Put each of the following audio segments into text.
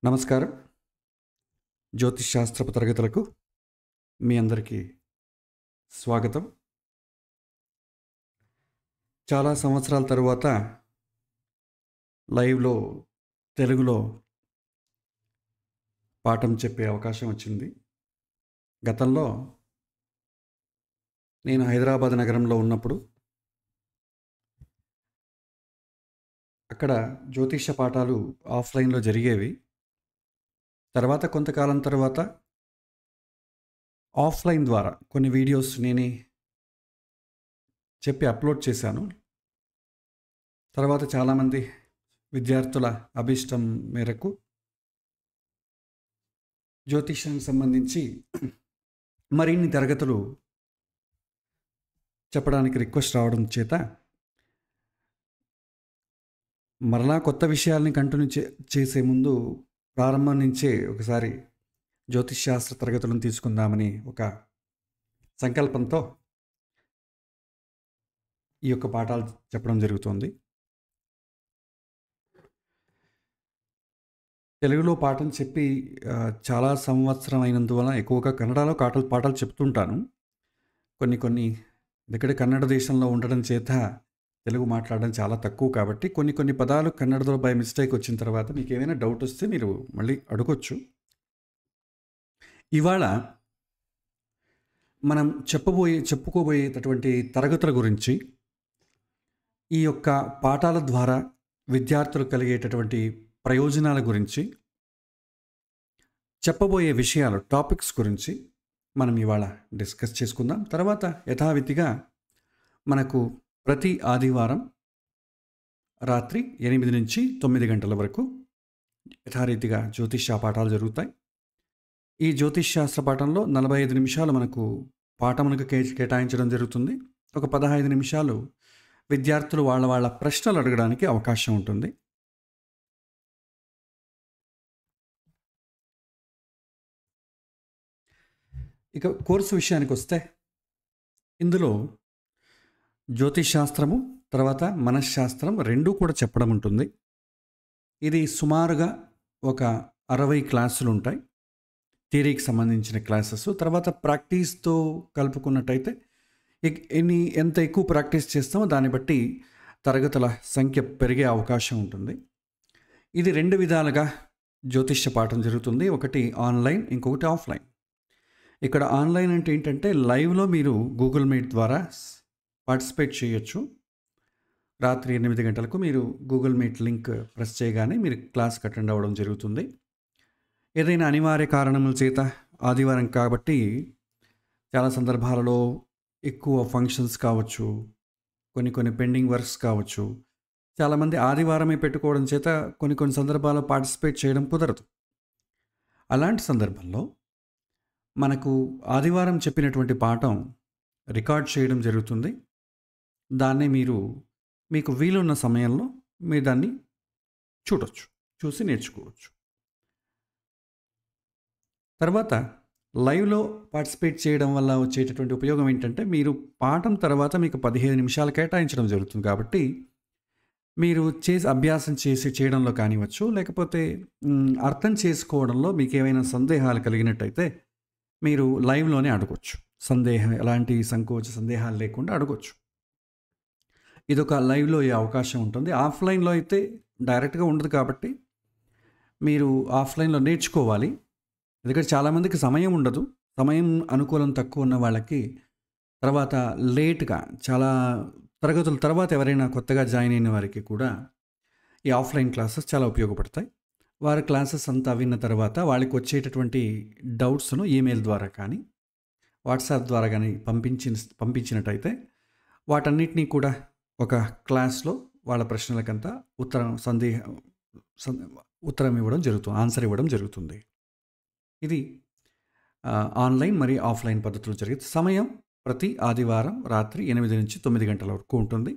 నమస్కారం. జ్యోతిష్ శాస్త్రపు తరగతులకు మీ అందరికీ స్వాగతం. చాలా సంవత్సరాల తరువాత లైవ్‌లో తెలుగులో పాఠం చెప్పే అవకాశం వచ్చింది. గతంలో నేను హైదరాబాద్ నగరంలో ఉన్నప్పుడు అక్కడ జ్యోతిష పాఠాలు ఆఫ్‌లైన్‌లో జరిగేవి. తర్వాత కొంతకాలం తర్వాత ఆఫ్‌లైన్ ద్వారా కొన్ని వీడియోస్ నేనే చెప్పి అప్లోడ్ చేశాను. తర్వాత చాలామంది విద్యార్థుల అభిష్టం మేరకు జ్యోతిష్యానికి సంబంధించి మరిన్ని తరగతులు చెప్పడానికి రిక్వెస్ట్ రావడం చేత మరలా కొత్త విషయాల్ని కంటిన్యూ చేసే ముందు ప్రారంభం నుంచే ఒకసారి జ్యోతిష్ శాస్త్ర తరగతులను తీసుకుందామని ఒక సంకల్పంతో ఈ యొక్క పాఠాలు చెప్పడం జరుగుతుంది. తెలుగులో పాఠం చెప్పి చాలా సంవత్సరం అయినందువలన ఎక్కువగా కన్నడలో పాఠాలు చెప్తుంటాను. కొన్ని ఎందుకంటే కన్నడ దేశంలో ఉండడం చేత తెలుగు మాట్లాడడం చాలా తక్కువ కాబట్టి కొన్ని పదాలు కన్నడలో బై మిస్టేక్ వచ్చిన తర్వాత మీకు ఏమైనా డౌట్ వస్తే మీరు మళ్ళీ అడగొచ్చు. ఇవాళ మనం చెప్పుకోబోయేటటువంటి తరగతుల గురించి, ఈ యొక్క పాఠాల ద్వారా విద్యార్థులు కలిగేటటువంటి ప్రయోజనాల గురించి, చెప్పబోయే విషయాలు టాపిక్స్ గురించి మనం ఇవాళ డిస్కస్ చేసుకుందాం. తర్వాత యథావిధిగా మనకు ప్రతి ఆదివారం రాత్రి 8 నుంచి 9 గంటల వరకు యథారీతిగా జ్యోతిష పాఠాలు జరుగుతాయి. ఈ జ్యోతిష్ శాస్త్ర పాఠంలో 45 నిమిషాలు మనకు పాఠమునకు కేటాయించడం జరుగుతుంది. ఒక 15 నిమిషాలు విద్యార్థులు వాళ్ళ ప్రశ్నలు అడగడానికి అవకాశం ఉంటుంది. ఇక కోర్సు విషయానికి వస్తే, ఇందులో జ్యోతిష్ శాస్త్రము తర్వాత మనశ్శాస్త్రం రెండూ కూడా చెప్పడం ఉంటుంది. ఇది సుమారుగా ఒక 60 క్లాసులు ఉంటాయి. థియరీకి సంబంధించిన క్లాసెస్, తర్వాత ప్రాక్టీస్తో కలుపుకున్నట్టయితే ఎంత ఎక్కువ ప్రాక్టీస్ చేస్తామో దాన్ని బట్టి తరగతుల సంఖ్య పెరిగే అవకాశం ఉంటుంది. ఇది 2 విధాలుగా జ్యోతిష్య పాఠం జరుగుతుంది. ఒకటి ఆన్లైన్, ఇంకొకటి ఆఫ్లైన్. ఇక్కడ ఆన్లైన్ అంటే ఏంటంటే లైవ్లో మీరు గూగుల్ మీట్ ద్వారా పార్టిసిపేట్ చేయొచ్చు. రాత్రి 8 గంటలకు మీరు గూగుల్ మీట్ లింక్ ప్రెస్ చేయగానే మీరు క్లాస్కి అటెండ్ అవ్వడం జరుగుతుంది. ఏదైనా అనివార్య కారణముల చేత ఆదివారం కాబట్టి చాలా సందర్భాలలో ఎక్కువ ఫంక్షన్స్ కావచ్చు, కొన్ని పెండింగ్ వర్క్స్ కావచ్చు, చాలామంది ఆదివారమే పెట్టుకోవడం చేత కొన్ని సందర్భాల్లో పార్టిసిపేట్ చేయడం కుదరదు. అలాంటి సందర్భంలో మనకు ఆదివారం చెప్పినటువంటి పాఠం రికార్డ్ చేయడం జరుగుతుంది. దాన్ని మీకు వీలున్న సమయంలో మీరు దాన్ని చూసి నేర్చుకోవచ్చు. తర్వాత లైవ్లో పార్టిసిపేట్ చేయడం వల్ల వచ్చేటటువంటి ఉపయోగం ఏంటంటే, మీరు పాఠం తర్వాత మీకు 15 నిమిషాలు కేటాయించడం జరుగుతుంది. కాబట్టి మీరు అభ్యాసం చేయడంలో కానివచ్చు, లేకపోతే అర్థం చేసుకోవడంలో మీకు ఏమైనా సందేహాలు కలిగినట్టయితే మీరు లైవ్లోనే అడగొచ్చు. ఎలాంటి సందేహాలు లేకుండా అడగొచ్చు. ఇదొక లైవ్లో అయ్యే అవకాశం ఉంటుంది. ఆఫ్లైన్లో అయితే డైరెక్ట్గా ఉండదు కాబట్టి మీరు ఆఫ్లైన్లో నేర్చుకోవాలి. ఎందుకంటే చాలామందికి సమయం ఉండదు. సమయం అనుకూలం తక్కువ ఉన్న వాళ్ళకి తర్వాత లేట్గా చాలా తరగతుల తర్వాత ఎవరైనా కొత్తగా జాయిన్ అయిన వారికి కూడా ఈ ఆఫ్లైన్ క్లాసెస్ చాలా ఉపయోగపడతాయి. వారి క్లాసెస్ అంతా విన్న తర్వాత వాళ్ళకి వచ్చేటటువంటి డౌట్స్ను ఈమెయిల్ ద్వారా కానీ వాట్సాప్ ద్వారా కానీ పంపించినట్టయితే వాటన్నిటినీ కూడా ఒక క్లాస్లో వాళ్ళ ప్రశ్నలకంతా ఉత్తరం ఇవ్వడం జరుగుతుంది, ఆన్సర్ ఇవ్వడం జరుగుతుంది. ఇది ఆన్లైన్ మరియు ఆఫ్లైన్ పద్ధతులు జరిగే సమయం ప్రతి ఆదివారం రాత్రి 8 నుంచి 9 గంటల వరకు ఉంటుంది.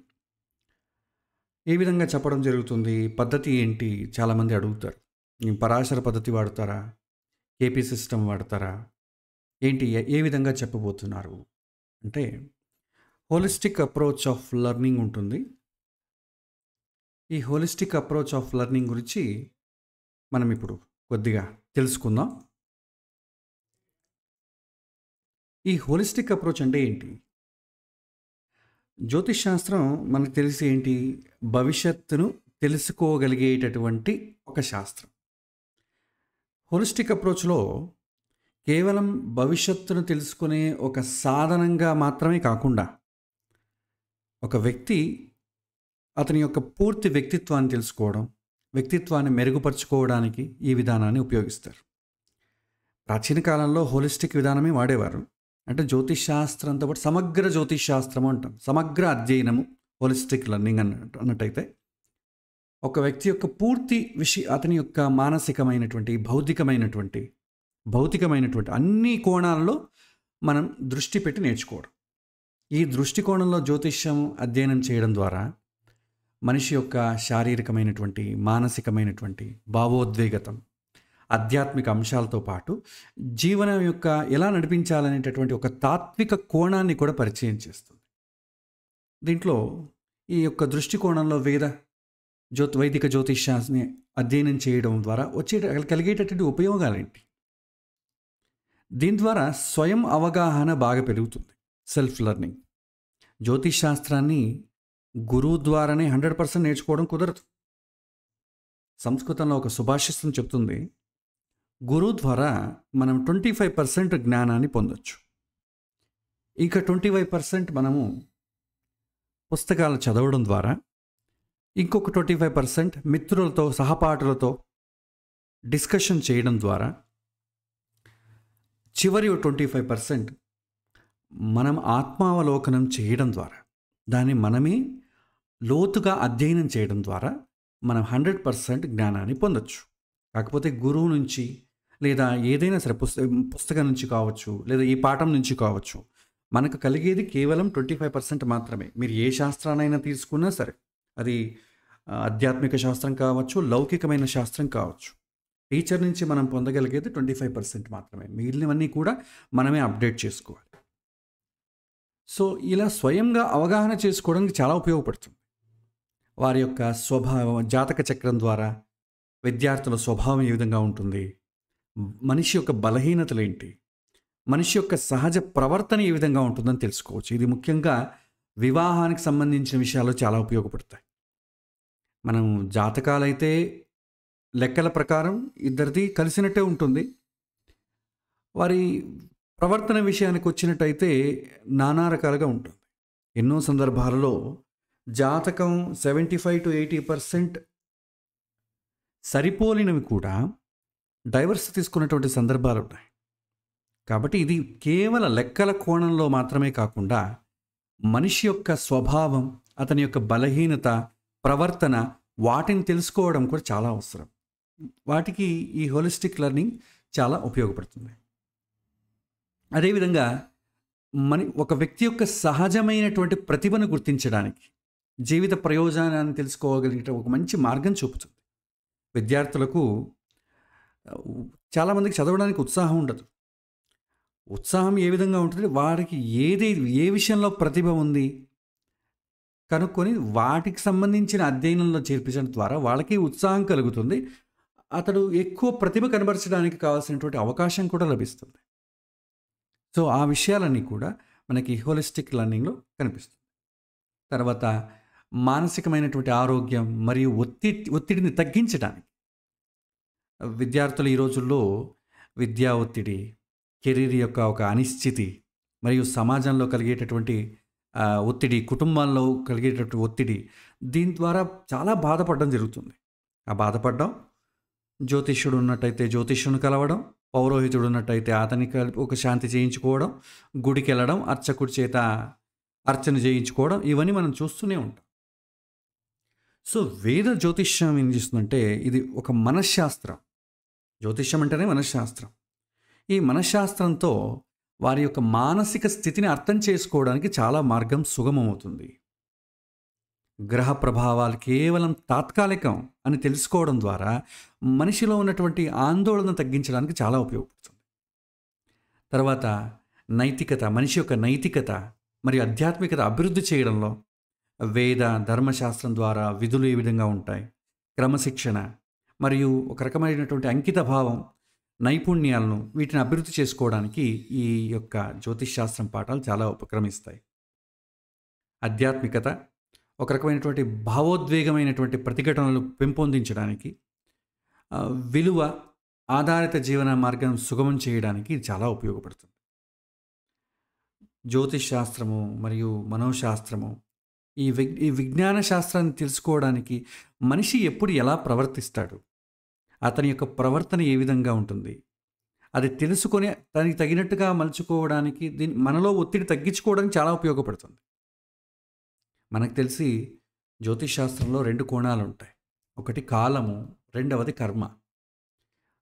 ఏ విధంగా చెప్పడం జరుగుతుంది, పద్ధతి ఏంటి చాలామంది అడుగుతారు. పరాశర పద్ధతి వాడతారా, ఏపీ సిస్టమ్ వాడతారా, ఏంటి ఏ విధంగా చెప్పబోతున్నారు అంటే, హోలిస్టిక్ అప్రోచ్ ఆఫ్ లెర్నింగ్ ఉంటుంది. ఈ హోలిస్టిక్ అప్రోచ్ ఆఫ్ లెర్నింగ్ గురించి మనం ఇప్పుడు కొద్దిగా తెలుసుకుందాం. ఈ హోలిస్టిక్ అప్రోచ్ అంటే ఏంటి? జ్యోతిష్ శాస్త్రం మనకు తెలిసి ఏంటి? భవిష్యత్తును తెలుసుకోగలిగేటటువంటి ఒక శాస్త్రం. హోలిస్టిక్ అప్రోచ్‌లో కేవలం భవిష్యత్తును తెలుసుకునే ఒక సాధనంగా మాత్రమే కాకుండా, ఒక వ్యక్తి అతని యొక్క పూర్తి వ్యక్తిత్వాన్ని తెలుసుకోవడం, వ్యక్తిత్వాన్ని మెరుగుపరుచుకోవడానికి ఈ విధానాన్ని ఉపయోగిస్తారు. ప్రాచీన కాలంలో హోలిస్టిక్ విధానమే వాడేవారు. అంటే జ్యోతిష్ శాస్త్రంతో పాటు సమగ్ర జ్యోతిష్ శాస్త్రము అంటాం. సమగ్ర అధ్యయనము హోలిస్టిక్ లెర్నింగ్ అన్నట్టయితే ఒక వ్యక్తి యొక్క పూర్తి అతని యొక్క మానసికమైనటువంటి, భౌతికమైనటువంటి అన్ని కోణాలలో మనం దృష్టి పెట్టి నేర్చుకోవడం. ఈ దృష్టికోణంలో జ్యోతిష్యం అధ్యయనం చేయడం ద్వారా మనిషి యొక్క శారీరకమైనటువంటి, మానసికమైనటువంటి, భావోద్వేగతం, ఆధ్యాత్మిక అంశాలతో పాటు జీవనం యొక్క ఎలా నడిపించాలనేటటువంటి ఒక తాత్విక కోణాన్ని కూడా పరిచయం చేస్తుంది. దీంట్లో ఈ యొక్క దృష్టికోణంలో వైదిక జ్యోతిష్యాన్ని అధ్యయనం చేయడం ద్వారా కలిగేటటువంటి ఉపయోగాలేంటి? దీని ద్వారా స్వయం అవగాహన బాగా పెరుగుతుంది. Self learning. జ్యోతిష్ శాస్త్రాన్ని గురువు ద్వారానే 100% నేర్చుకోవడం కుదరదు. సంస్కృతంలో ఒక సుభాషితం చెప్తుంది, గురువు ద్వారా మనం 25% జ్ఞానాన్ని పొందొచ్చు. ఇంకా 25% మనము పుస్తకాలు చదవడం ద్వారా, ఇంకొక 25% మిత్రులతో, సహపాఠులతో డిస్కషన్ చేయడం ద్వారా, చివరి 25% మనం ఆత్మావలోకనం చేయడం ద్వారా, దాన్ని మనమే లోతుగా అధ్యయనం చేయడం ద్వారా మనం 100% జ్ఞానాన్ని పొందొచ్చు. కాకపోతే గురువు నుంచి లేదా ఏదైనా సరే పుస్తకం నుంచి కావచ్చు, లేదా ఈ పాఠం నుంచి కావచ్చు, మనకు కలిగేది కేవలం 25% మాత్రమే. మీరు ఏ శాస్త్రాన్నైనా తీసుకున్నా సరే, అది ఆధ్యాత్మిక శాస్త్రం కావచ్చు, లౌకికమైన శాస్త్రం కావచ్చు, టీచర్ నుంచి మనం పొందగలిగేది 25% మాత్రమే. మిగిలినవన్నీ కూడా మనమే అప్డేట్ చేసుకోవాలి. సో ఇలా స్వయంగా అవగాహన చేసుకోవడానికి చాలా ఉపయోగపడుతుంది. వారి యొక్క స్వభావం, జాతక చక్రం ద్వారా విద్యార్థుల స్వభావం ఏ విధంగా ఉంటుంది, మనిషి యొక్క బలహీనతలు ఏంటి, మనిషి యొక్క సహజ ప్రవర్తన ఏ విధంగా ఉంటుందని తెలుసుకోవచ్చు. ఇది ముఖ్యంగా వివాహానికి సంబంధించిన విషయాల్లో చాలా ఉపయోగపడతాయి. మనం జాతకాలైతే లెక్కల ప్రకారం ఇద్దరిది కలిసినట్టే ఉంటుంది. వారి ప్రవర్తన విషయానికి వచ్చినట్టయితే నానా రకాలుగా ఉంటుంది. ఎన్నో సందర్భాలలో జాతకం 75 to 80% సరిపోలినవి కూడా డైవర్స్ తీసుకున్నటువంటి సందర్భాలు ఉన్నాయి. కాబట్టి ఇది కేవలం లెక్కల కోణంలో మాత్రమే కాకుండా మనిషి యొక్క స్వభావం, అతని యొక్క బలహీనత, ప్రవర్తన, వాటిని తెలుసుకోవడం కూడా చాలా అవసరం. వాటికి ఈ హోలిస్టిక్ లెర్నింగ్ చాలా ఉపయోగపడుతుంది. అదేవిధంగా ఒక వ్యక్తి యొక్క సహజమైనటువంటి ప్రతిభను గుర్తించడానికి, జీవిత ప్రయోజనాన్ని తెలుసుకోగలిగే ఒక మంచి మార్గం చూపుతుంది. విద్యార్థులకు చాలామందికి చదవడానికి ఉత్సాహం ఉండదు. ఉత్సాహం ఏ విధంగా ఉంటుంది? వారికి ఏ విషయంలో ప్రతిభ ఉంది కనుక్కొని వాటికి సంబంధించిన అధ్యయనంలో చేర్పించడం ద్వారా వాళ్ళకి ఉత్సాహం కలుగుతుంది. అతడు ఎక్కువ ప్రతిభ కనబరచడానికి కావాల్సినటువంటి అవకాశం కూడా లభిస్తుంది. సో ఆ విషయాలన్నీ కూడా మనకి హోలిస్టిక్ లెర్నింగ్లో కనిపిస్తుంది. తర్వాత మానసికమైనటువంటి ఆరోగ్యం మరియు ఒత్తిడిని తగ్గించడానికి, విద్యార్థులు ఈ రోజుల్లో విద్యా ఒత్తిడి, కెరీర్ యొక్క ఒక అనిశ్చితి, మరియు సమాజంలో కలిగేటటువంటి ఒత్తిడి, కుటుంబాల్లో కలిగేటటువంటి ఒత్తిడి, దీని ద్వారా చాలా బాధపడడం జరుగుతుంది. ఆ బాధపడడం, జ్యోతిష్యుడు ఉన్నట్టయితే జ్యోతిష్యుని కలవడం, పౌరోహితుడు ఉన్నట్టయితే అతనికి కలిపి ఒక శాంతి చేయించుకోవడం, గుడికి వెళ్ళడం, అర్చకుడి చేత అర్చన చేయించుకోవడం, ఇవన్నీ మనం చూస్తూనే ఉంటాం. సో వేద జ్యోతిష్యం ఏం చేస్తుందంటే ఇది ఒక మనశ్శాస్త్రం. జ్యోతిష్యం అంటేనే మనశ్శాస్త్రం. ఈ మనశ్శాస్త్రంతో వారి యొక్క మానసిక స్థితిని అర్థం చేసుకోవడానికి చాలా మార్గం సుగమమవుతుంది. గ్రహ ప్రభావాలు కేవలం తాత్కాలికం అని తెలుసుకోవడం ద్వారా మనిషిలో ఉన్నటువంటి ఆందోళన తగ్గించడానికి చాలా ఉపయోగపడుతుంది. తర్వాత నైతికత, మనిషి యొక్క నైతికత మరియు ఆధ్యాత్మికత అభివృద్ధి చేయడంలో వేద ధర్మశాస్త్రం ద్వారా విధులు ఏ విధంగా ఉంటాయి, క్రమశిక్షణ, మరియు ఒక రకమైనటువంటి అంకిత భావం, నైపుణ్యాలను వీటిని అభివృద్ధి చేసుకోవడానికి ఈ యొక్క జ్యోతిష్ శాస్త్రం పాఠాలు చాలా ఉపక్రమిస్తాయి. ఆధ్యాత్మికత, ఒక రకమైనటువంటి భావోద్వేగమైనటువంటి ప్రతిఘటనలు పెంపొందించడానికి, విలువ ఆధారిత జీవన మార్గం సుగమం చేయడానికి ఇది చాలా ఉపయోగపడుతుంది. జ్యోతిష్ శాస్త్రము మరియు మనోశాస్త్రము ఈ విజ్ఞాన శాస్త్రాన్ని తెలుసుకోవడానికి మనిషి ఎప్పుడు ఎలా ప్రవర్తిస్తాడు, అతని యొక్క ప్రవర్తన ఏ విధంగా ఉంటుంది, అది తెలుసుకొని దానికి తగినట్టుగా మలుచుకోవడానికి, మనలో ఒత్తిడి తగ్గించుకోవడానికి చాలా ఉపయోగపడుతుంది. మనకు తెలిసి జ్యోతిష్ శాస్త్రంలో 2 కోణాలు ఉంటాయి. ఒకటి కాలము, రెండవది కర్మ.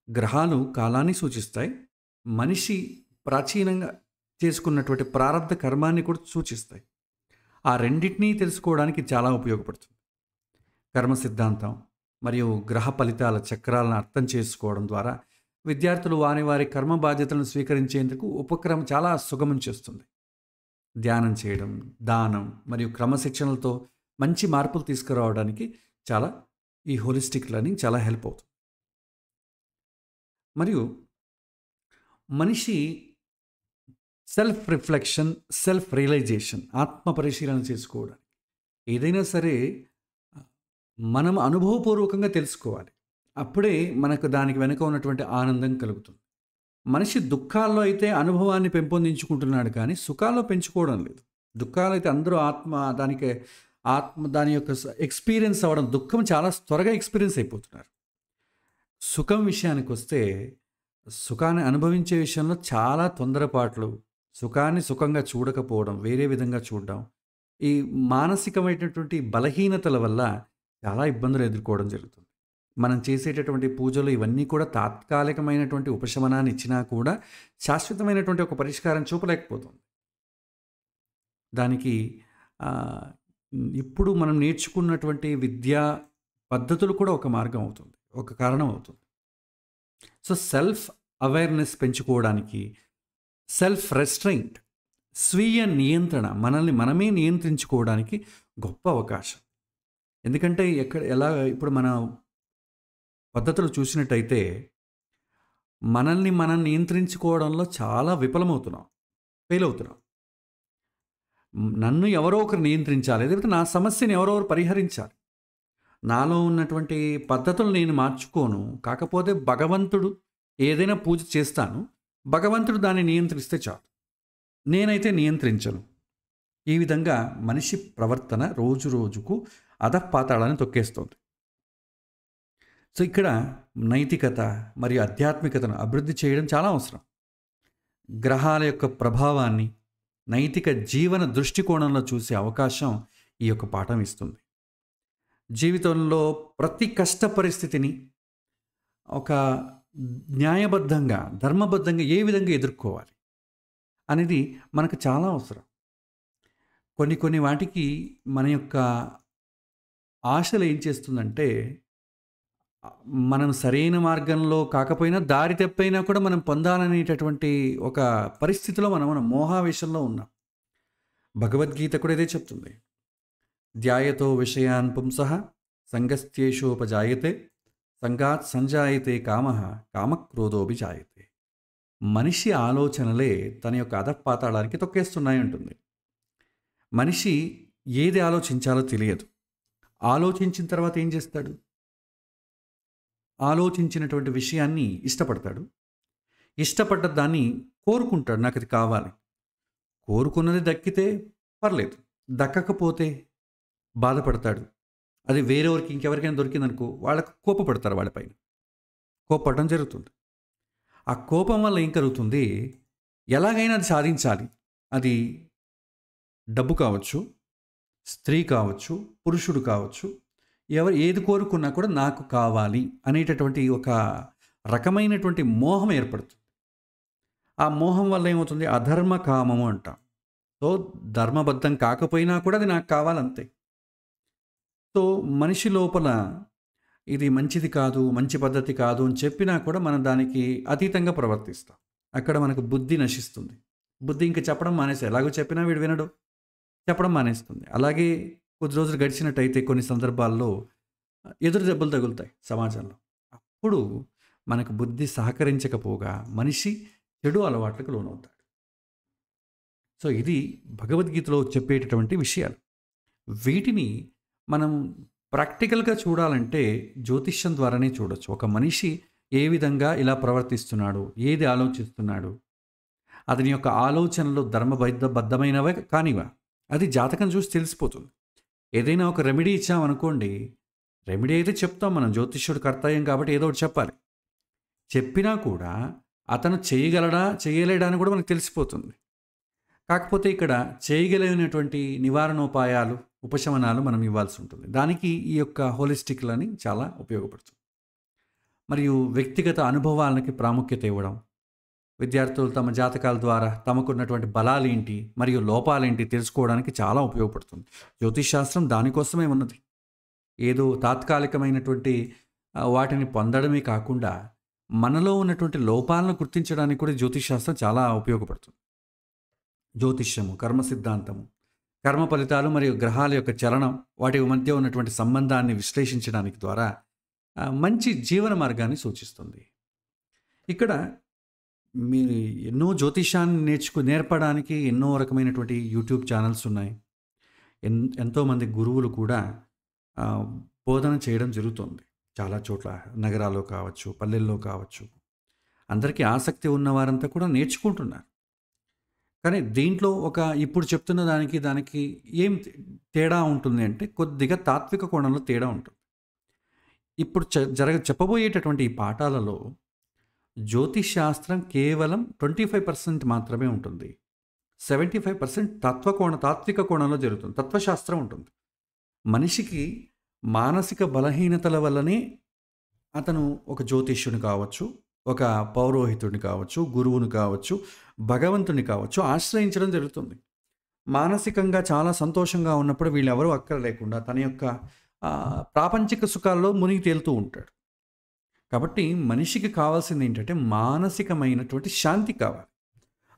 గ్రహాలు కాలాన్ని సూచిస్తాయి, మనిషి ప్రాచీనంగా చేసుకున్నటువంటి ప్రారంధ కర్మాన్ని కూడా సూచిస్తాయి. ఆ రెండింటినీ తెలుసుకోవడానికి చాలా ఉపయోగపడుతుంది. కర్మ సిద్ధాంతం మరియు గ్రహ ఫలితాల చక్రాలను అర్థం చేసుకోవడం ద్వారా విద్యార్థులు వారి కర్మ బాధ్యతలను స్వీకరించేందుకు ఉపక్రమం చాలా సుగమం చేస్తుంది. ధ్యానం చేయడం, దానం మరియు క్రమశిక్షణలతో మంచి మార్పులు తీసుకురావడానికి చాలా ఈ హోలిస్టిక్ లెర్నింగ్ చాలా హెల్ప్ అవుతుంది. మరియు మనిషి సెల్ఫ్ రిఫ్లెక్షన్, సెల్ఫ్ రియలైజేషన్, ఆత్మ పరిశీలన చేసుకోవడానికి ఏదైనా సరే మనం అనుభవపూర్వకంగా తెలుసుకోవాలి. అప్పుడే మనకు దానికి వెనుక ఉన్నటువంటి ఆనందం కలుగుతుంది. మనిషి దుఃఖాల్లో అయితే అనుభవాన్ని పెంపొందించుకుంటున్నాడు, కానీ సుఖాల్లో పెంచుకోవడం లేదు. దుఃఖాలు అయితే అందరూ దాని యొక్క ఎక్స్పీరియన్స్ అవ్వడం, దుఃఖం చాలా త్వరగా ఎక్స్పీరియన్స్ అయిపోతున్నారు. సుఖం విషయానికి వస్తే సుఖాన్ని అనుభవించే విషయంలో చాలా తొందరపాట్లు, సుఖాన్ని సుఖంగా చూడకపోవడం, వేరే విధంగా చూడడం, ఈ మానసికమైనటువంటి బలహీనతల వల్ల చాలా ఇబ్బందులు ఎదుర్కోవడం జరుగుతుంది. మనం చేసేటటువంటి పూజలు ఇవన్నీ కూడా తాత్కాలికమైనటువంటి ఉపశమనాన్ని ఇచ్చినా కూడా శాశ్వతమైనటువంటి ఒక పరిష్కారం చూపలేకపోతుంది. దానికి ఇప్పుడు మనం నేర్చుకున్నటువంటి విద్యా పద్ధతులు కూడా ఒక మార్గం అవుతుంది, ఒక కారణం అవుతుంది. సో సెల్ఫ్ అవేర్నెస్ పెంచుకోవడానికి, సెల్ఫ్ రెస్ట్రైంట్, స్వీయ నియంత్రణ, మనల్ని మనమే నియంత్రించుకోవడానికి గొప్ప అవకాశం. ఎందుకంటే ఇప్పుడు మన పద్ధతులు చూసినట్టయితే మనల్ని మనం నియంత్రించుకోవడంలో చాలా విఫలమవుతున్నాం, ఫెయిల్ అవుతున్నాం. నన్ను ఎవరో ఒకరు నియంత్రించాలి, లేకపోతే నా సమస్యను ఎవరో ఒకరు పరిహరించాలి. నాలో ఉన్నటువంటి పద్ధతులు నేను మార్చుకోను, కాకపోతే భగవంతుడు ఏదైనా పూజ చేస్తాను, భగవంతుడు దాన్ని నియంత్రిస్తే చాలు, నేనైతే నియంత్రించను. ఈ విధంగా మనిషి ప్రవర్తన రోజు రోజుకు అధపాతాళాన్ని తొక్కేస్తోంది. సో ఇక్కడ నైతికత మరియు ఆధ్యాత్మికతను అభివృద్ధి చేయడం చాలా అవసరం. గ్రహాల యొక్క ప్రభావాన్ని నైతిక జీవన దృష్టికోణంలో చూసే అవకాశం ఈ యొక్క పాఠం ఇస్తుంది. జీవితంలో ప్రతి కష్ట పరిస్థితిని ఒక న్యాయబద్ధంగా, ధర్మబద్ధంగా ఏ విధంగా ఎదుర్కోవాలి అనేది మనకు చాలా అవసరం. కొన్ని వాటికి మన యొక్క ఆశలు ఏం చేస్తుందంటే, మనం సరైన మార్గంలో కాకపోయినా దారి తప్పైనా కూడా మనం పొందాలనేటటువంటి ఒక పరిస్థితిలో మనం మోహావేశంలో ఉన్నాం. భగవద్గీత కూడా ఇదే చెప్తుంది. ధ్యాయతో విషయాన్ పుంసః సంగస్త్యేషోపజాయతే సంగాత్ సంజాయతే కామః కామక్రోధోభిజాయతే. మనిషి ఆలోచనలే తన యొక్క అధపాతాళానికి తొక్కేస్తున్నాయంటుంది. మనిషి ఏది ఆలోచించాలో తెలియదు. ఆలోచించిన తర్వాత ఏం చేస్తాడు? ఆలోచించినటువంటి విషయాన్ని ఇష్టపడతాడు. ఇష్టపడ్డ దాన్ని కోరుకుంటాడు, నాకు అది కావాలి. కోరుకున్నది దక్కితే పర్లేదు, దక్కకపోతే బాధపడతాడు. అది వేరెవరికి, ఇంకెవరికైనా దొరికిందనుకో, వాళ్ళకు కోపపడతారు, వాళ్ళపైన కోపపడడం జరుగుతుంది. ఆ కోపం వల్ల ఏం కలుగుతుంది? ఎలాగైనా అది సాధించాలి. అది డబ్బు కావచ్చు, స్త్రీ కావచ్చు, పురుషుడు కావచ్చు, ఏది కోరుకున్నా కూడా నాకు కావాలి అనేటటువంటి ఒక రకమైనటువంటి మోహం ఏర్పడుతుంది. ఆ మోహం వల్ల ఏమవుతుంది? అధర్మ కామము అంటాం. సో ధర్మబద్ధం కాకపోయినా కూడా అది నాకు కావాలంతే. సో మనిషి లోపల ఇది మంచిది కాదు, మంచి పద్ధతి కాదు అని చెప్పినా కూడా మనం దానికి అతీతంగా ప్రవర్తిస్తాం. అక్కడ మనకు బుద్ధి నశిస్తుంది. బుద్ధి ఇంకా చెప్పడం మానేసి, ఎలాగో చెప్పినా వీడు వినడు, చెప్పడం మానేస్తుంది. అలాగే కొద్ది రోజులు గడిచినట్టయితే కొన్ని సందర్భాల్లో ఎదురు దెబ్బలు తగులుతాయి సమాజంలో. అప్పుడు మనకు బుద్ధి సహకరించకపోగా మనిషి చెడు అలవాట్లకు లోనవుతాడు. సో ఇది భగవద్గీతలో చెప్పేటటువంటి విషయాలు. వీటిని మనం ప్రాక్టికల్‌గా చూడాలంటే జ్యోతిష్యం ద్వారానే చూడొచ్చు. ఒక మనిషి ఏ విధంగా ఇలా ప్రవర్తిస్తున్నాడు, ఏది ఆలోచిస్తున్నాడు, అతని యొక్క ఆలోచనలు బద్ధమైనవే కానివా, అది జాతకం చూసి తెలిసిపోతుంది. ఏదైనా ఒక రెమెడీ ఇచ్చామనుకోండి, రెమెడీ అయితే చెప్తాం మనం, జ్యోతిష్యుడు కర్తవ్యం కాబట్టి ఏదో ఒకటి చెప్పాలి. చెప్పినా కూడా అతను చేయగలడా, చేయలేడా అని కూడా మనకు తెలిసిపోతుంది. కాకపోతే ఇక్కడ చేయగలిగినటువంటి నివారణోపాయాలు, ఉపశమనాలు మనం ఇవ్వాల్సి ఉంటుంది. దానికి ఈ యొక్క హోలిస్టిక్‌లని చాలా ఉపయోగపడుతుంది. మరియు వ్యక్తిగత అనుభవాలకి ప్రాముఖ్యత ఇవ్వడం, విద్యార్థులు తమ జాతకాల ద్వారా తమకున్నటువంటి బలాలేంటి మరియు లోపాలేంటి తెలుసుకోవడానికి చాలా ఉపయోగపడుతుంది. జ్యోతిష్ శాస్త్రం దానికోసమే ఉన్నది. ఏదో తాత్కాలికమైనటువంటి వాటిని పొందడమే కాకుండా మనలో ఉన్నటువంటి లోపాలను గుర్తించడానికి కూడా జ్యోతిష్ శాస్త్రం చాలా ఉపయోగపడుతుంది. జ్యోతిష్యము, కర్మ సిద్ధాంతము, కర్మ ఫలితాలు మరియు గ్రహాల యొక్క చలనం, వాటి మధ్య ఉన్నటువంటి సంబంధాన్ని విశ్లేషించడానికి ద్వారా మంచి జీవన మార్గాన్ని సూచిస్తుంది. ఇక్కడ మీరు ఎన్నో జ్యోతిషాన్ని నేర్పడానికి ఎన్నో రకమైనటువంటి యూట్యూబ్ ఛానల్స్ ఉన్నాయి. ఎంతోమంది గురువులు కూడా బోధన చేయడం జరుగుతుంది. చాలా చోట్ల నగరాల్లో కావచ్చు, పల్లెల్లో కావచ్చు, అందరికీ ఆసక్తి ఉన్నవారంతా కూడా నేర్చుకుంటున్నారు. కానీ దీంట్లో ఇప్పుడు చెప్తున్న దానికి ఏం తేడా ఉంటుంది అంటే కొద్దిగా తాత్విక కోణంలో తేడా ఉంటుంది. ఇప్పుడు చెప్పబోయేటటువంటి ఈ పాఠాలలో జ్యోతిష్ శాస్త్రం కేవలం 25% మాత్రమే ఉంటుంది. 75% తాత్విక కోణంలో జరుగుతుంది. తత్వశాస్త్రం ఉంటుంది. మనిషికి మానసిక బలహీనతల వల్లనే అతను ఒక జ్యోతిష్యుని కావచ్చు, ఒక పౌరోహితుడిని కావచ్చు, గురువుని కావచ్చు, భగవంతుని కావచ్చు ఆశ్రయించడం జరుగుతుంది. మానసికంగా చాలా సంతోషంగా ఉన్నప్పుడు వీళ్ళెవరూ అక్కర్లేకుండా తన యొక్క ప్రాపంచిక సుఖాల్లో మునిగి తేలుతూ ఉంటాడు. కాబట్టి మనిషికి కావాల్సింది ఏంటంటే మానసికమైనటువంటి శాంతి కావాలి.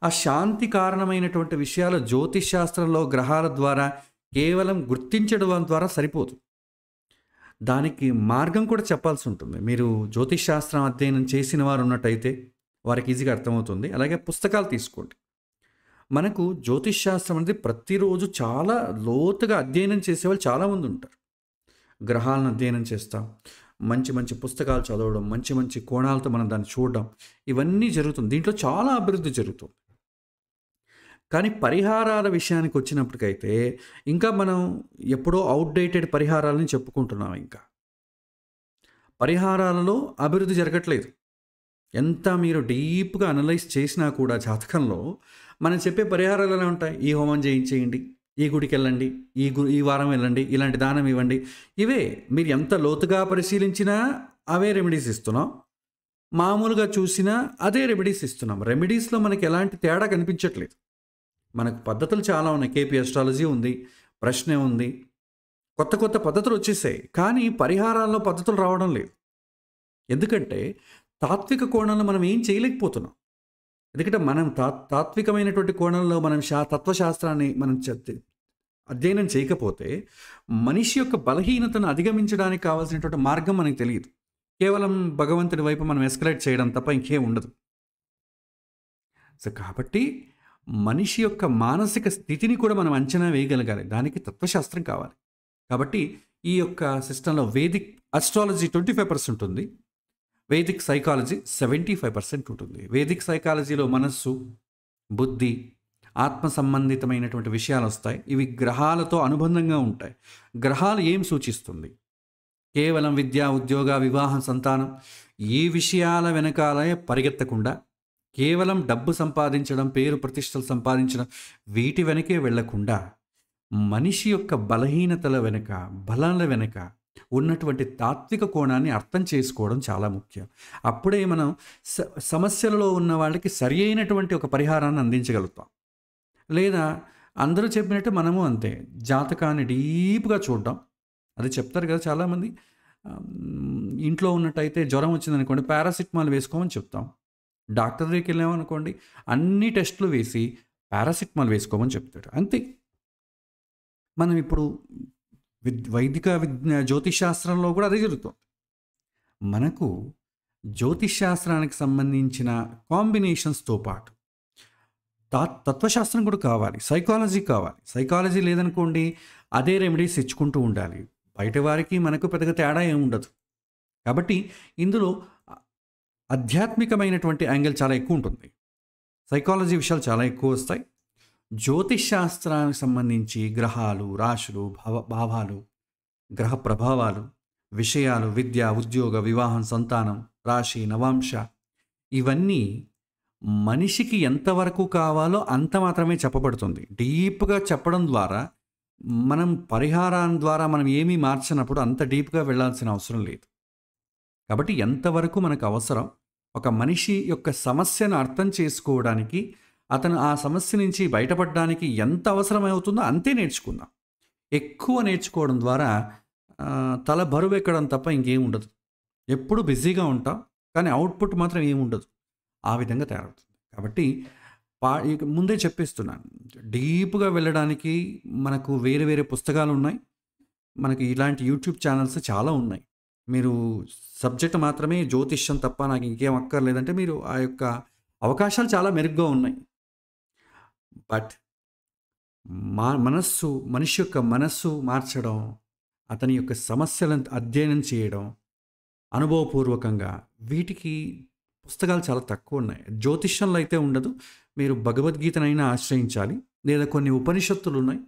ఆ శాంతి కారణమైనటువంటి విషయాలు జ్యోతిష్ శాస్త్రంలో గ్రహాల ద్వారా కేవలం గుర్తించడం ద్వారా సరిపోదు. దానికి మార్గం కూడా చెప్పాల్సి ఉంటుంది. మీరు జ్యోతిష్ శాస్త్రం అధ్యయనం చేసిన వారు ఉన్నట్టయితే వారికి ఈజీగా అర్థమవుతుంది. అలాగే పుస్తకాలు తీసుకోండి. మనకు జ్యోతిష్ శాస్త్రం అనేది ప్రతిరోజు చాలా లోతుగా అధ్యయనం చేసేవాళ్ళు చాలామంది ఉంటారు. గ్రహాలను అధ్యయనం చేస్తాం, మంచి మంచి పుస్తకాలు చదవడం, మంచి మంచి కోణాలతో మనం దాన్ని చూడడం, ఇవన్నీ జరుగుతుంది. దీంట్లో చాలా అభివృద్ధి జరుగుతుంది. కానీ పరిహారాల విషయానికి వచ్చినప్పటికైతే ఇంకా మనం ఎప్పుడో అవుట్డేటెడ్ పరిహారాలని చెప్పుకుంటున్నాం. ఇంకా పరిహారాలలో అభివృద్ధి జరగట్లేదు. ఎంత మీరు డీప్గా అనలైజ్ చేసినా కూడా జాతకంలో మనం చెప్పే పరిహారాలు ఎలా ఉంటాయి? ఈ హోమం చేయించేయండి, ఈ గుడికి వెళ్ళండి, ఈ వారం వెళ్ళండి, ఇలాంటి దానం ఇవ్వండి. ఇవే మీరు ఎంత లోతుగా పరిశీలించినా అవే రెమెడీస్ ఇస్తున్నాం. మామూలుగా చూసినా అదే రెమెడీస్ ఇస్తున్నాం. రెమెడీస్లో మనకి ఎలాంటి తేడా కనిపించట్లేదు. మనకు పద్ధతులు చాలా ఉన్నాయి. కేపీ అస్ట్రాలజీ ఉంది, ప్రశ్నే ఉంది, కొత్త కొత్త పద్ధతులు వచ్చేసాయి. కానీ పరిహారాల్లో పద్ధతులు రావడం లేదు. ఎందుకంటే తాత్విక కోణంలో మనం ఏం చేయలేకపోతున్నాం. ఎందుకంటే మనం తాత్వికమైనటువంటి కోణంలో మనం తత్వశాస్త్రాన్ని మనం అధ్యయనం చేయకపోతే మనిషి యొక్క బలహీనతను అధిగమించడానికి కావాల్సినటువంటి మార్గం మనకు తెలియదు. కేవలం భగవంతుడి వైపు మనం ఎస్కలేట్ చేయడం తప్ప ఇంకేం ఉండదు. సో కాబట్టి మనిషి యొక్క మానసిక స్థితిని కూడా మనం అంచనా వేయగలగాలి. దానికి తత్వశాస్త్రం కావాలి. కాబట్టి ఈ యొక్క సిస్టంలో వేదిక్ అస్ట్రాలజీ 25% ఉంది, వేదిక్ సైకాలజీ 75% ఉంటుంది. వేదిక్ సైకాలజీలో మనస్సు, బుద్ధి, ఆత్మ సంబంధితమైనటువంటి విషయాలు వస్తాయి. ఇవి గ్రహాలతో అనుబంధంగా ఉంటాయి. గ్రహాలు ఏం సూచిస్తుంది? కేవలం విద్య, ఉద్యోగ, వివాహం, సంతానం ఈ విషయాల వెనకాలే పరిగెత్తకుండా కేవలం డబ్బు సంపాదించడం, పేరు ప్రతిష్టలు సంపాదించడం వీటి వెనకే వెళ్లకుండా మనిషి యొక్క బలహీనతల వెనుక, బలాల వెనుక ఉన్నటువంటి తాత్విక కోణాన్ని అర్థం చేసుకోవడం చాలా ముఖ్యం. అప్పుడే మనం సమస్యలలో ఉన్న వాళ్ళకి సరి అయినటువంటి ఒక పరిహారాన్ని అందించగలుగుతాం. లేదా అందరూ చెప్పినట్టు మనము అంతే, జాతకాన్ని డీప్గా చూడడం. అది చెప్తారు కదా చాలామంది. ఇంట్లో ఉన్నట్టయితే జ్వరం వచ్చిందనుకోండి, పారాసిటమాల్ వేసుకోమని చెప్తాం. డాక్టర్ దగ్గరికి వెళ్ళామనుకోండి, అన్ని టెస్టులు వేసి పారాసిటమాల్ వేసుకోమని చెప్తాడు. అంతే. మనం ఇప్పుడు వైదిక జ్యోతిష్ శాస్త్రంలో కూడా అదే జరుగుతుంది. మనకు జ్యోతిష్ శాస్త్రానికి సంబంధించిన కాంబినేషన్స్తో పాటు తత్వశాస్త్రం కూడా కావాలి, సైకాలజీ కావాలి. సైకాలజీ లేదనుకోండి, అదే రెమెడీస్ ఇచ్చుకుంటూ ఉండాలి. బయట వారికి మనకు పెద్దగా తేడా ఏమి ఉండదు. కాబట్టి ఇందులో ఆధ్యాత్మికమైనటువంటి యాంగిల్ చాలా ఎక్కువ ఉంటుంది. సైకాలజీ విషయాలు చాలా ఎక్కువ వస్తాయి. జ్యోతిష్ శాస్త్రానికి సంబంధించి గ్రహాలు, రాశులు, భావాలు, గ్రహ ప్రభావాలు, విషయాలు, విద్య, ఉద్యోగ, వివాహం, సంతానం, రాశి, నవాంశ, ఇవన్నీ మనిషికి ఎంతవరకు కావాలో అంత మాత్రమే చెప్పబడుతుంది. డీప్గా చెప్పడం ద్వారా మనం పరిహారం ద్వారా మనం ఏమీ మార్చినప్పుడు అంత డీప్గా వెళ్ళాల్సిన అవసరం లేదు. కాబట్టి ఎంతవరకు మనకు అవసరం, ఒక మనిషి యొక్క సమస్యను అర్థం చేసుకోవడానికి, అతను ఆ సమస్య నుంచి బయటపడడానికి ఎంత అవసరమవుతుందో అంతే నేర్చుకుందాం. ఎక్కువ నేర్చుకోవడం ద్వారా తల బరువు ఎక్కడం తప్ప ఇంకేం ఉండదు. ఎప్పుడు బిజీగా ఉంటాం, కానీ అవుట్పుట్ మాత్రం ఏముండదు. ఆ విధంగా తయారవుతుంది. కాబట్టి ముందే చెప్పేస్తున్నాను, డీప్గా వెళ్ళడానికి మనకు వేరే వేరే పుస్తకాలు ఉన్నాయి. మనకి ఇలాంటి యూట్యూబ్ ఛానల్స్ చాలా ఉన్నాయి. మీరు సబ్జెక్ట్ మాత్రమే జ్యోతిష్యం తప్ప నాకు ఇంకేం అక్కర్లేదంటే మీరు ఆ యొక్క అవకాశాలు చాలా మెరుగ్గా ఉన్నాయి. బట్ మనిషి యొక్క మనస్సు మార్చడం, అతని యొక్క సమస్యలను అధ్యయనం చేయడం అనుభవపూర్వకంగా, వీటికి పుస్తకాలు చాలా తక్కువ ఉన్నాయి. జ్యోతిష్యంలో అయితే ఉండదు. మీరు భగవద్గీతనైనా ఆశ్రయించాలి, లేదా కొన్ని ఉపనిషత్తులు ఉన్నాయి,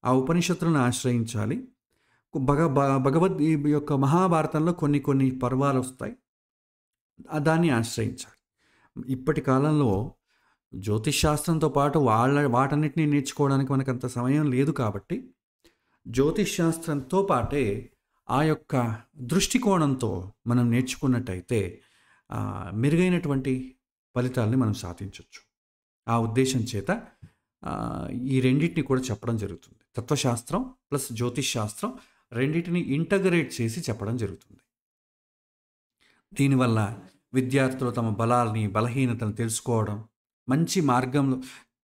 ఆ ఉపనిషత్తులను ఆశ్రయించాలి. భగవద్ యొక్క మహాభారతంలో కొన్ని కొన్ని పర్వాలు వస్తాయి, దాన్ని ఆశ్రయించాలి. ఇప్పటి కాలంలో జ్యోతిష్ శాస్త్రంతో పాటు వాటన్నిటిని నేర్చుకోవడానికి మనకు అంత సమయం లేదు. కాబట్టి జ్యోతిష్ శాస్త్రంతో పాటే ఆ యొక్క దృష్టికోణంతో మనం నేర్చుకున్నట్టయితే మెరుగైనటువంటి ఫలితాలని మనం సాధించవచ్చు. ఆ ఉద్దేశం చేత ఈ రెండింటిని కూడా చెప్పడం జరుగుతుంది. తత్వశాస్త్రం ప్లస్ జ్యోతిష్ శాస్త్రం రెండింటిని ఇంటగ్రేట్ చేసి చెప్పడం జరుగుతుంది. దీనివల్ల విద్యార్థులు తమ బలాల్ని, బలహీనతలను తెలుసుకోవడం, మంచి మార్గంలో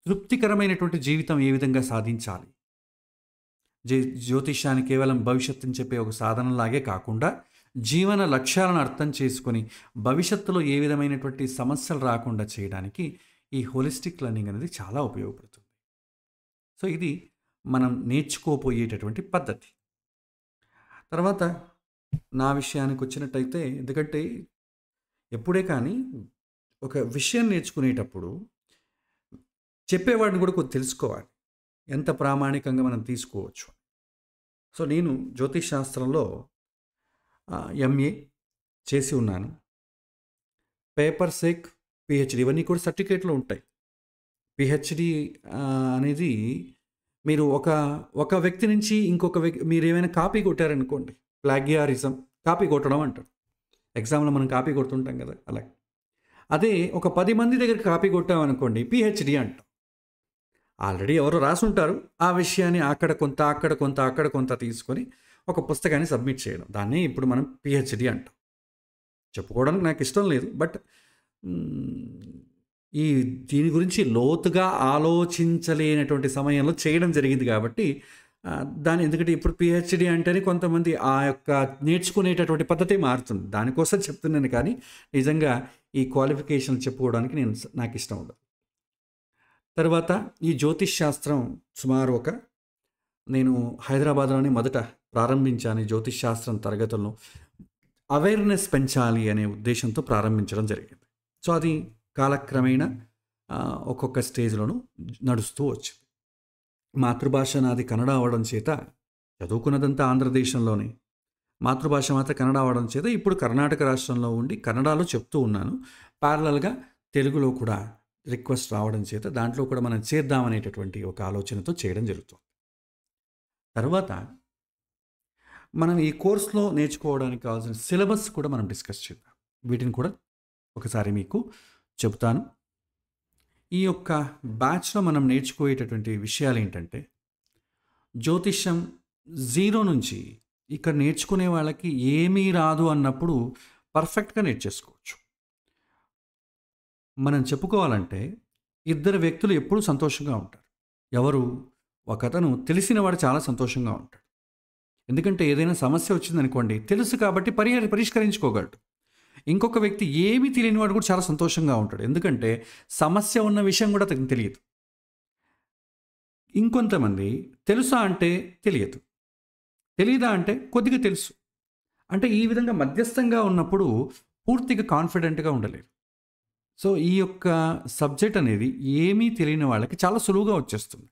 తృప్తికరమైనటువంటి జీవితం ఏ విధంగా సాధించాలి, జ్యోతిష్యాన్ని కేవలం భవిష్యత్తుని చెప్పే ఒక సాధనలాగే కాకుండా జీవన లక్ష్యాలను అర్థం చేసుకొని భవిష్యత్తులో ఏ విధమైనటువంటి సమస్యలు రాకుండా చేయడానికి ఈ హోలిస్టిక్ లెర్నింగ్ అనేది చాలా ఉపయోగపడుతుంది. సో ఇది మనం నేర్చుకోపోయేటటువంటి పద్ధతి. తర్వాత నా విషయానికి వచ్చినట్టయితే, ఎందుకంటే ఎప్పుడే కానీ ఒక విషయం నేర్చుకునేటప్పుడు చెప్పేవాడిని కూడా కొంచెం తెలుసుకోవాలి, ఎంత ప్రామాణికంగా మనం తీసుకోవచ్చు. సో నేను జ్యోతిష్ శాస్త్రంలో ఎంఏ చేసి ఉన్నాను. పేపర్ సెక్, పిహెచ్డి, ఇవన్నీ కూడా సర్టిఫికేట్లో ఉంటాయి. పిహెచ్డి అనేది మీరు ఒక వ్యక్తి నుంచి ఇంకొక వ్యక్తి, మీరు ఏమైనా కాపీ కొట్టారనుకోండి, ప్లాగియారిజం, కాపీ కొట్టడం అంటారు. ఎగ్జామ్లో మనం కాపీ కొడుతుంటాం కదా, అలా. అదే ఒక 10 మంది దగ్గర కాపీ కొట్టామనుకోండి, పిహెచ్డి అంటాం. ఆల్రెడీ ఎవరో రాసుంటారు, ఆ విషయాన్ని అక్కడ కొంత తీసుకొని ఒక పుస్తకాన్ని సబ్మిట్ చేయడం, దాన్ని ఇప్పుడు మనం పిహెచ్డి అంటాం. చెప్పుకోవడానికి నాకు ఇష్టం లేదు, బట్ దీని గురించి లోతుగా ఆలోచించలేనటువంటి సమయంలో చేయడం జరిగింది. కాబట్టి ఎందుకంటే ఇప్పుడు పిహెచ్డి అంటేనే కొంతమంది ఆ యొక్క నేర్చుకునేటటువంటి పద్ధతి మారుతుంది. దానికోసం చెప్తున్నాను, కానీ నిజంగా ఈ క్వాలిఫికేషన్ చెప్పుకోవడానికి నాకు ఇష్టం ఉండదు. తర్వాత ఈ జ్యోతిష్ శాస్త్రం సుమారు నేను హైదరాబాద్లోనే మొదట ప్రారంభించాను. ఈ జ్యోతిష్ శాస్త్రం తరగతులను అవేర్నెస్ పెంచాలి అనే ఉద్దేశంతో ప్రారంభించడం జరిగింది. సో అది కాలక్రమేణా ఒక్కొక్క స్టేజ్లోనూ నడుస్తూ వచ్చింది. మాతృభాష నాది కన్నడ అవడం చేత, చదువుకున్నదంతా ఆంధ్రదేశంలోనే, మాతృభాష మాత్రం కన్నడ అవడం చేత ఇప్పుడు కర్ణాటక రాష్ట్రంలో ఉండి కన్నడలో చెప్తూ ఉన్నాను. ప్యారలల్గా తెలుగులో కూడా రిక్వెస్ట్ రావడం చేత దాంట్లో కూడా మనం చేద్దామనేటటువంటి ఒక ఆలోచనతో చేయడం జరుగుతుంది. తర్వాత మనం ఈ కోర్సులో నేర్చుకోవడానికి కావాల్సిన సిలబస్ కూడా మనం డిస్కస్ చేద్దాం. వీటిని కూడా ఒకసారి మీకు చెబుతాను. ఈ యొక్క బ్యాచ్లో మనం నేర్చుకోయేటటువంటి విషయాలు ఏంటంటే, జ్యోతిష్యం 0 నుంచి ఇక్కడ నేర్చుకునే వాళ్ళకి ఏమీ రాదు అన్నప్పుడు పర్ఫెక్ట్గా నేర్చేసుకోవచ్చు. మనం చెప్పుకోవాలంటే 2 వ్యక్తులు ఎప్పుడూ సంతోషంగా ఉంటారు. ఎవరు? ఒకతను తెలిసినవాడు చాలా సంతోషంగా ఉంటాడు. ఎందుకంటే ఏదైనా సమస్య వచ్చిందనుకోండి, తెలుసు కాబట్టి పరిష్కరించుకోగలడు. ఇంకొక వ్యక్తి ఏమీ తెలియని వాడు కూడా చాలా సంతోషంగా ఉంటాడు. ఎందుకంటే సమస్య ఉన్న విషయం కూడా అతనికి తెలియదు. ఇంకొంతమంది తెలుసా అంటే తెలియదు. తెలీదా అంటే కొద్దిగా తెలుసు. అంటే ఈ విధంగా మధ్యస్థంగా ఉన్నప్పుడు పూర్తిగా కాన్ఫిడెంట్‌గా ఉండలేరు. సో, ఈ యొక్క సబ్జెక్ట్ అనేది ఏమీ తెలియని వాళ్ళకి చాలా సులువుగా వచ్చేస్తుంది.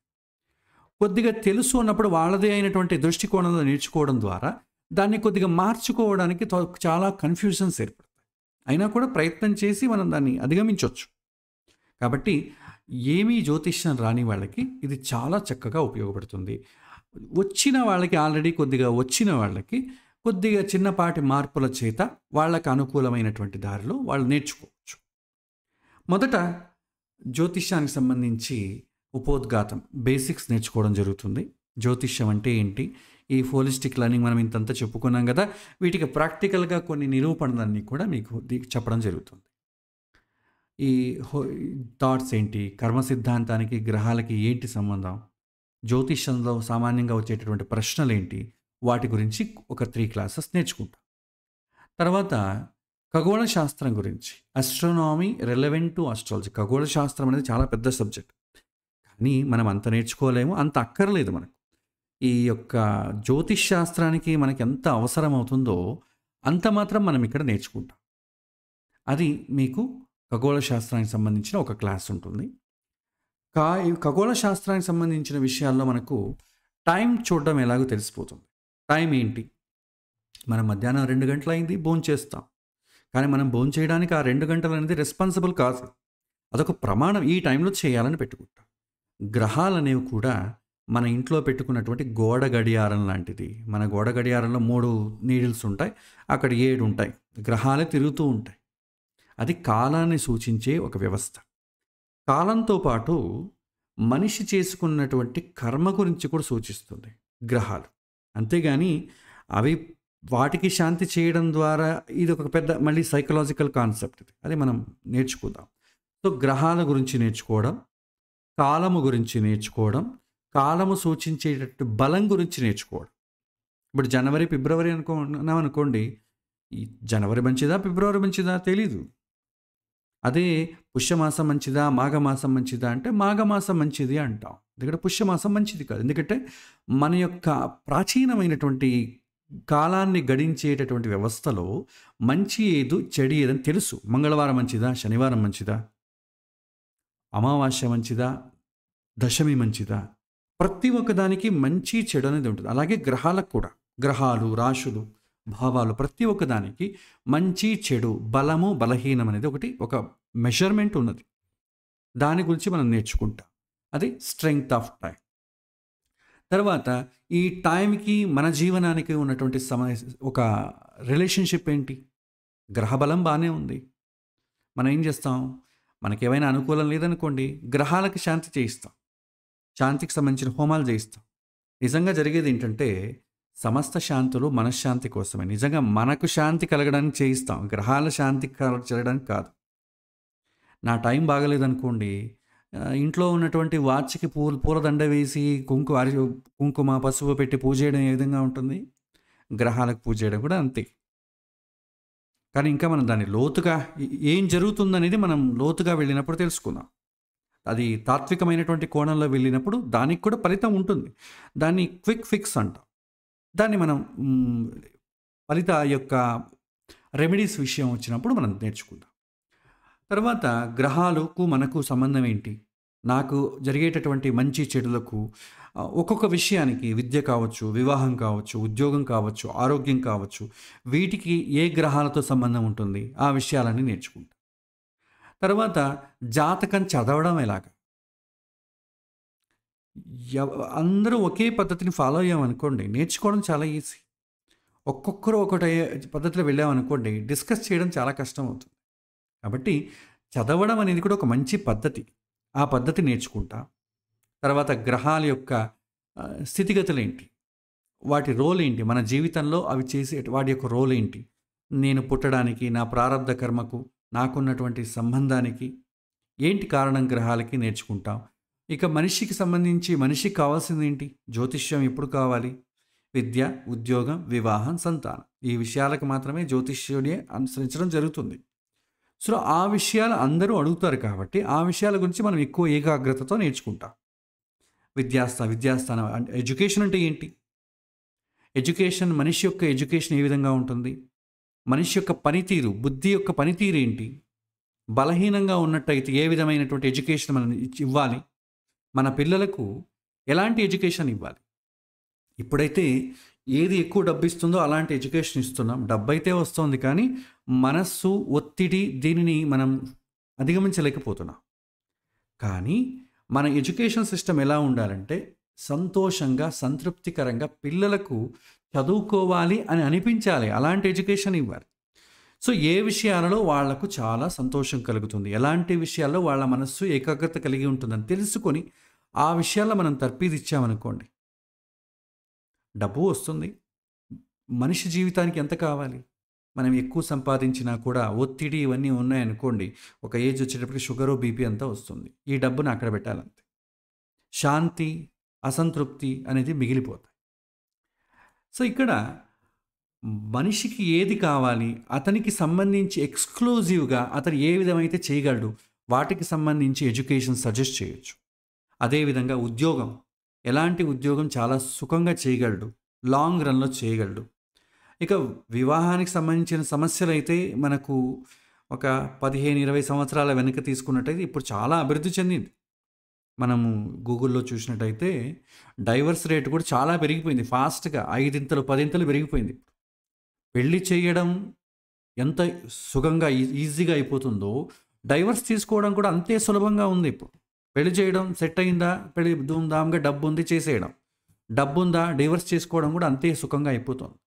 కొద్దిగా తెలుసు అన్నప్పుడు వాళ్ళదే అయినటువంటి దృష్టికోణంలో నేర్చుకోవడం ద్వారా దాన్ని కొద్దిగా మార్చుకోవడానికి చాలా కన్‌ఫ్యూజన్స్ ఏర్పడతాయి. అయినా కూడా ప్రయత్నం చేసి మనం దాన్ని అధిగమించొచ్చు. కాబట్టి ఏమీ జ్యోతిష్యం రాని వాళ్ళకి ఇది చాలా చక్కగా ఉపయోగపడుతుంది. వచ్చిన వాళ్ళకి ఆల్రెడీ కొద్దిగా వచ్చిన వాళ్ళకి కొద్దిగా చిన్నపాటి మార్పుల చేత వాళ్ళకి అనుకూలమైనటువంటి దారిలో వాళ్ళు నేర్చుకోవచ్చు. మొదట జ్యోతిష్యానికి సంబంధించి ఉపోద్ఘాతం బేసిక్స్ నేర్చుకోవడం జరుగుతుంది. జ్యోతిష్యం అంటే ఏంటి? ఈ హోలిస్టిక్ లెర్నింగ్ మనం ఇంతంతా చెప్పుకున్నాం కదా, వీటికి ప్రాక్టికల్గా కొన్ని నిరూపణలన్నీ కూడా మీకు చెప్పడం జరుగుతుంది. ఈ థాట్స్ ఏంటి, కర్మ సిద్ధాంతానికి గ్రహాలకి ఏంటి సంబంధం, జ్యోతిష్యంలో సామాన్యంగా వచ్చేటటువంటి ప్రశ్నలు ఏంటి, వాటి గురించి ఒక 3 క్లాసెస్ నేర్చుకుంటాం. తర్వాత ఖగోళ శాస్త్రం గురించి, అస్ట్రోనామీ రిలవెంట్ టు అస్ట్రాలజీ. ఖగోళ శాస్త్రం అనేది చాలా పెద్ద సబ్జెక్ట్, కానీ మనం అంత నేర్చుకోలేము, అంత అక్కర్లేదు మనకు. ఈ యొక్క జ్యోతిష్ శాస్త్రానికి మనకి ఎంత అవసరం అవుతుందో అంత మాత్రం మనం ఇక్కడ నేర్చుకుంటాం. అది మీకు ఖగోళ శాస్త్రానికి సంబంధించిన ఒక క్లాస్ ఉంటుంది. ఈ ఖగోళ శాస్త్రానికి సంబంధించిన విషయాల్లో మనకు టైం చూడడం ఎలాగో తెలిసిపోతుంది. టైం ఏంటి? మనం మధ్యాహ్నం 2 గంటలైంది భోంచేస్తాం, కానీ మనం భోంచేయడానికి ఆ 2 గంటలు అనేది రెస్పాన్సిబుల్ కాదు. అదొక ప్రమాణం, ఈ టైంలో చేయాలని పెట్టుకుంటాం. గ్రహాలు అనేవి కూడా మన ఇంట్లో పెట్టుకున్నటువంటి గోడ గడియారం లాంటిది. మన గోడ గడియారంలో 3 నీడిల్స్ ఉంటాయి, అక్కడ 7 ఉంటాయి. గ్రహాలే తిరుగుతూ ఉంటాయి. అది కాలాన్ని సూచించే ఒక వ్యవస్థ. కాలంతో పాటు మనిషి చేసుకున్నటువంటి కర్మ గురించి కూడా సూచిస్తుంది గ్రహాలు. అంతేగాని అవి వాటికి శాంతి చేయడం ద్వారా ఇది ఒక పెద్ద మళ్ళీ సైకలాజికల్ కాన్సెప్ట్. అది మనం నేర్చుకుందాం. సో గ్రహాల గురించి నేర్చుకోవడం, కాలము గురించి నేర్చుకోవడం, కాలము సూచించేటట్టు బలం గురించి నేర్చుకోవడం. ఇప్పుడు జనవరి, ఫిబ్రవరి అనుకోండి, ఈ జనవరి మంచిదా, ఫిబ్రవరి మంచిదా తెలీదు. అదే పుష్యమాసం మంచిదా, మాఘమాసం మంచిదా అంటే మాఘమాసం మంచిది అంటాం. ఎందుకంటే పుష్యమాసం మంచిది కాదు. ఎందుకంటే మన యొక్క ప్రాచీనమైనటువంటి కాలాన్ని గడించేటటువంటి వ్యవస్థలో మంచి ఏదు చెడు ఏదని తెలుసు. మంగళవారం మంచిదా, శనివారం మంచిదా, అమావాస్య మంచిదా, దశమి మంచిదా, ప్రతి ఒక్కదానికి మంచి చెడు అనేది ఉంటుంది. అలాగే గ్రహాలకు కూడా, గ్రహాలు, రాశులు, భావాలు ప్రతి ఒక్కదానికి మంచి చెడు, బలము బలహీనం అనేది ఒక మెజర్మెంట్ ఉన్నది. దాని గురించి మనం నేర్చుకుంటాం. అది స్ట్రెంగ్త్ ఆఫ్ టైం. తర్వాత ఈ టైంకి మన జీవనానికి ఉన్నటువంటి ఒక రిలేషన్షిప్ ఏంటి? గ్రహబలం బాగానే ఉంది, మనం ఏం చేస్తాం? మనకేమైనా అనుకూలం లేదనుకోండి, గ్రహాలకి శాంతి చేయిస్తాం, శాంతికి సంబంధించిన హోమాలు చేయిస్తాం. నిజంగా జరిగేది ఏంటంటే సమస్త శాంతులు మనశ్శాంతి కోసమే. నిజంగా మనకు శాంతి కలగడానికి చేయిస్తాం, గ్రహాల శాంతి కలగడానికి కాదు. నా టైం బాగలేదనుకోండి, ఇంట్లో ఉన్నటువంటి వాచ్కి పూలదండ వేసి కుంకుమ పసుపు పెట్టి పూజ చేయడం ఏ విధంగా ఉంటుంది? గ్రహాలకు పూజ చేయడం కూడా అంతే. కానీ ఇంకా మనం దాన్ని లోతుగా ఏం జరుగుతుందనేది మనం లోతుగా వెళ్ళినప్పుడు తెలుసుకుందాం. అది తాత్వికమైనటువంటి కోణంలో వెళ్ళినప్పుడు దానికి కూడా ఫలితం ఉంటుంది. దాన్ని క్విక్ ఫిక్స్ అంటాం. దాన్ని మనం ఫలిత యొక్క రెమెడీస్ విషయం వచ్చినప్పుడు మనం నేర్చుకుందాం. తర్వాత గ్రహాలకు మనకు సంబంధం ఏంటి? నాకు జరిగేటటువంటి మంచి చెడులకు ఒక్కొక్క విషయానికి, విద్య కావచ్చు, వివాహం కావచ్చు, ఉద్యోగం కావచ్చు, ఆరోగ్యం కావచ్చు, వీటికి ఏ గ్రహాలతో సంబంధం ఉంటుంది? ఆ విషయాలన్నీ నేర్చుకుంటాం. తర్వాత జాతకం చదవడం ఎలాగా? అందరూ ఒకే పద్ధతిని ఫాలో అయ్యామనుకోండి, నేర్చుకోవడం చాలా ఈజీ. ఒక్కొక్కరు ఒకటే పద్ధతిలో వెళ్ళామనుకోండి, డిస్కస్ చేయడం చాలా కష్టం అవుతుంది. కాబట్టి చదవడం అనేది కూడా ఒక మంచి పద్ధతి. ఆ పద్ధతి నేర్చుకుంటా. తర్వాత గ్రహాల యొక్క స్థితిగతులు ఏంటి, వాటి రోల్ ఏంటి, మన జీవితంలో అవి చేసే వాటి యొక్క రోల్ ఏంటి, నేను పుట్టడానికి, నా ప్రారంధ కర్మకు, నాకున్నటువంటి సంబంధానికి ఏంటి కారణం గ్రహాలకి నేర్చుకుంటాం. ఇక మనిషికి సంబంధించి మనిషికి కావాల్సింది ఏంటి? జ్యోతిష్యం ఎప్పుడు కావాలి, విద్య, ఉద్యోగం, వివాహం, సంతానం. ఈ విషయాలకు మాత్రమే జ్యోతిష్యుడే అనుసరించడం జరుగుతుంది. సో, ఆ విషయాలు అందరూ అడుగుతారు కాబట్టి, ఆ విషయాల గురించి మనం ఎక్కువ ఏకాగ్రతతో నేర్చుకుంటాం. విద్యాస్థానం అంటే ఎడ్యుకేషన్ అంటే ఏంటి? మనిషి యొక్క ఎడ్యుకేషన్ ఏ విధంగా ఉంటుంది? మనిషి యొక్క పనితీరు, బుద్ధి యొక్క పనితీరు ఏంటి? బలహీనంగా ఉన్నట్టయితే ఏ విధమైనటువంటి ఎడ్యుకేషన్ మనం ఇవ్వాలి? మన పిల్లలకు ఎలాంటి ఎడ్యుకేషన్ ఇవ్వాలి? ఇప్పుడైతే ఏది ఎక్కువ డబ్బు ఇస్తుందో అలాంటి ఎడ్యుకేషన్ ఇస్తున్నాం. డబ్బైతే వస్తుంది కానీ మనస్సు, ఒత్తిడి దీనిని మనం అధిగమించలేకపోతున్నాం. కానీ మన ఎడ్యుకేషన్ సిస్టమ్ ఎలా ఉండాలంటే సంతోషంగా, సంతృప్తికరంగా పిల్లలకు చదువుకోవాలి అని అనిపించాలి. అలాంటి ఎడ్యుకేషన్ ఇవ్వాలి. సో, ఏ విషయాలలో వాళ్లకు చాలా సంతోషం కలుగుతుంది, ఎలాంటి విషయాల్లో వాళ్ళ మనస్సు ఏకాగ్రత కలిగి ఉంటుందని తెలుసుకొని ఆ విషయాల్లో మనం తర్ఫీదిచ్చామనుకోండి, డబ్బు వస్తుంది. మనిషి జీవితానికి ఎంత కావాలి? మనం ఎక్కువ సంపాదించినా కూడా ఒత్తిడి ఇవన్నీ ఉన్నాయనుకోండి, ఒక ఏజ్ వచ్చేటప్పటికి షుగరు, బీపీ అంతా వస్తుంది. ఈ డబ్బును అక్కడ పెట్టాలంతే. శాంతి, అసంతృప్తి అనేది మిగిలిపోతాయి. సో, ఇక్కడ మనిషికి ఏది కావాలి, అతనికి సంబంధించి ఎక్స్క్లూజివ్గా అతను ఏ విధమైతే చేయగలడు వాటికి సంబంధించి ఎడ్యుకేషన్ సజెస్ట్ చేయొచ్చు. అదేవిధంగా ఉద్యోగం, ఎలాంటి ఉద్యోగం చాలా సుఖంగా చేయగలడు, లాంగ్ రన్లో చేయగలడు. ఇక వివాహానికి సంబంధించిన సమస్యలు అయితే మనకు ఒక 15-20 సంవత్సరాల వెనక తీసుకున్నట్టయితే ఇప్పుడు చాలా అభివృద్ధి చెందింది. మనము గూగుల్లో చూసినట్టయితే డైవర్స్ రేట్ కూడా చాలా పెరిగిపోయింది. ఫాస్ట్గా 5 10 పెరిగిపోయింది. పెళ్లి చేయడం ఎంత సుఖంగా ఈజీగా అయిపోతుందో డైవర్స్ తీసుకోవడం కూడా అంతే సులభంగా ఉంది. ఇప్పుడు పెళ్లి చేయడం సెట్ అయిందా, పెళ్లి ధూమ్ధామ్గా డబ్బు ఉంది చేసేయడం, డబ్బు ఉందా డైవర్స్ చేసుకోవడం కూడా అంతే సుఖంగా అయిపోతుంది.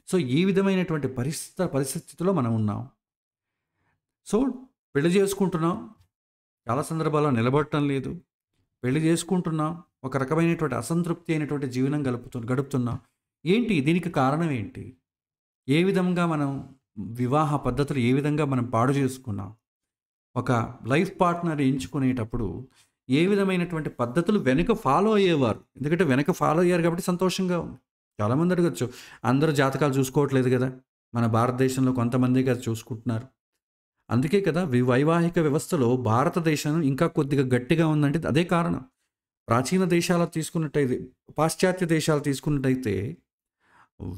సో, ఈ విధమైనటువంటి పరిస్థితిలో మనం ఉన్నాం. సో, పెళ్లి చేసుకుంటున్నాం, చాలా సందర్భాల్లో నిలబడటం లేదు. పెళ్లి చేసుకుంటున్నాం, ఒక రకమైనటువంటి అసంతృప్తి అయినటువంటి జీవనం గడుపుతున్నాం. ఏంటి దీనికి కారణం ఏంటి? ఏ విధంగా మనం వివాహ పద్ధతులు ఏ విధంగా మనం పాడు చేసుకున్నాం? ఒక లైఫ్ పార్ట్నర్ ఎంచుకునేటప్పుడు ఏ విధమైనటువంటి పద్ధతులు వెనక ఫాలో అయ్యేవారు? ఎందుకంటే వెనక ఫాలో అయ్యారు కాబట్టి సంతోషంగా ఉంది. చాలామంది అడగచ్చు, అందరూ జాతకాలు చూసుకోవట్లేదు కదా, మన భారతదేశంలో కొంతమంది కదా చూసుకుంటున్నారు. అందుకే కదా వైవాహిక వ్యవస్థలో భారతదేశం ఇంకా కొద్దిగా గట్టిగా ఉందంటే అదే కారణం. ప్రాచీన దేశాలు తీసుకున్నట్టయితే, పాశ్చాత్య దేశాలు తీసుకున్నట్టయితే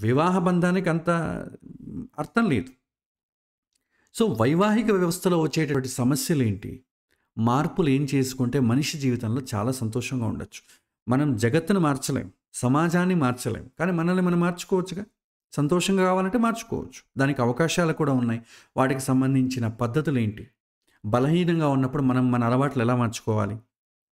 వివాహ బంధానికి అంత అర్థం లేదు. సో, వైవాహిక వ్యవస్థలో వచ్చేటటువంటి సమస్యలు ఏంటి, మార్పులు ఏం చేసుకుంటే మనిషి జీవితంలో చాలా సంతోషంగా ఉండొచ్చు. మనం జగత్తును మార్చలేం, సమాజాన్ని మార్చలేం, కానీ మనల్ని మనం మార్చుకోవచ్చుగా. సంతోషంగా కావాలంటే మార్చుకోవచ్చు. దానికి అవకాశాలు కూడా ఉన్నాయి. వాటికి సంబంధించిన పద్ధతులు ఏంటి, బలహీనంగా ఉన్నప్పుడు మనం మన అలవాట్లు ఎలా మార్చుకోవాలి,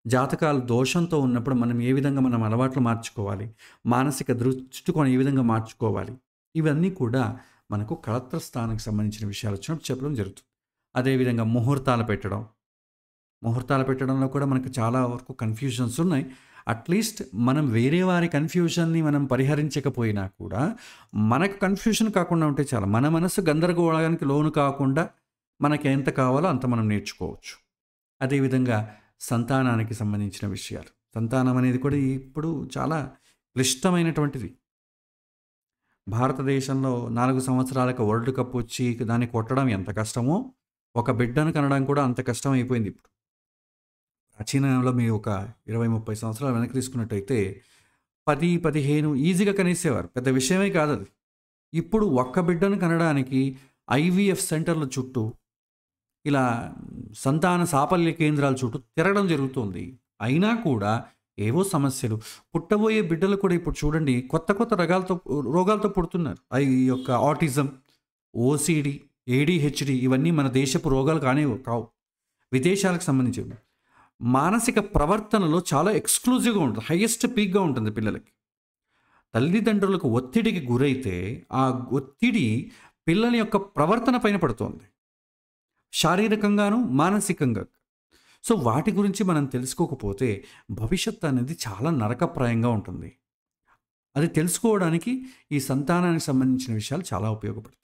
జాతకాలు దోషంతో ఉన్నప్పుడు మనం ఏ విధంగా మనం అలవాట్లు మార్చుకోవాలి, మానసిక దృష్టికోణం ఏ విధంగా మార్చుకోవాలి, ఇవన్నీ కూడా మనకు కళత్ర స్థానానికి సంబంధించిన విషయాలు వచ్చినప్పుడు చెప్పడం జరుగుతుంది. అదేవిధంగా ముహూర్తాలు పెట్టడంలో కూడా మనకు చాలా వరకు కన్ఫ్యూజన్స్ ఉన్నాయి. అట్లీస్ట్ మనం వేరే వారి కన్ఫ్యూజన్ని మనం పరిహరించకపోయినా కూడా మనకు కన్ఫ్యూజన్ కాకుండా ఉంటే చాలా, మన మనసు గందరగోళానికి లోను కాకుండా మనకి ఎంత కావాలో అంత మనం నేర్చుకోవచ్చు. అదేవిధంగా సంతానానికి సంబంధించిన విషయాలు, సంతానం అనేది కూడా ఇప్పుడు చాలా క్లిష్టమైనటువంటిది. భారతదేశంలో 4 సంవత్సరాలకు వరల్డ్ కప్ వచ్చి దాన్ని కొట్టడం ఎంత కష్టమో, ఒక బిడ్డను కనడం కూడా అంత కష్టం అయిపోయింది ఇప్పుడు. ప్రాచీనంలో మీరు ఒక 20-30 సంవత్సరాలు వెనక్కి తీసుకున్నట్టయితే 10-15 ఈజీగా కనేసేవారు, పెద్ద విషయమే కాదు అది. ఇప్పుడు ఒక్క బిడ్డను కనడానికి IVF సెంటర్ల చుట్టూ, ఇలా సంతాన సాఫల్య కేంద్రాల చుట్టూ తిరగడం జరుగుతుంది. అయినా కూడా ఏవో సమస్యలు, పుట్టబోయే బిడ్డలు కూడా ఇప్పుడు చూడండి కొత్త రోగాలతో పుడుతున్నారు. ఈ యొక్క ఆటిజం, OCD, ADHD ఇవన్నీ మన దేశపు రోగాలు కావు, విదేశాలకు సంబంధించినవి. మానసిక ప్రవర్తనలో చాలా ఎక్స్క్లూజివ్గా ఉంటుంది, హైయెస్ట్ పీక్గా ఉంటుంది పిల్లలకి. తల్లిదండ్రులకు ఒత్తిడికి గురైతే ఆ ఒత్తిడి పిల్లల యొక్క ప్రవర్తన పైన పడుతుంది, శారీరకంగాను మానసికంగా. సో, వాటి గురించి మనం తెలుసుకోకపోతే భవిష్యత్తు అనేది చాలా నరకప్రాయంగా ఉంటుంది. అది తెలుసుకోవడానికి ఈ సంతానానికి సంబంధించిన విషయాలు చాలా ఉపయోగపడతాయి.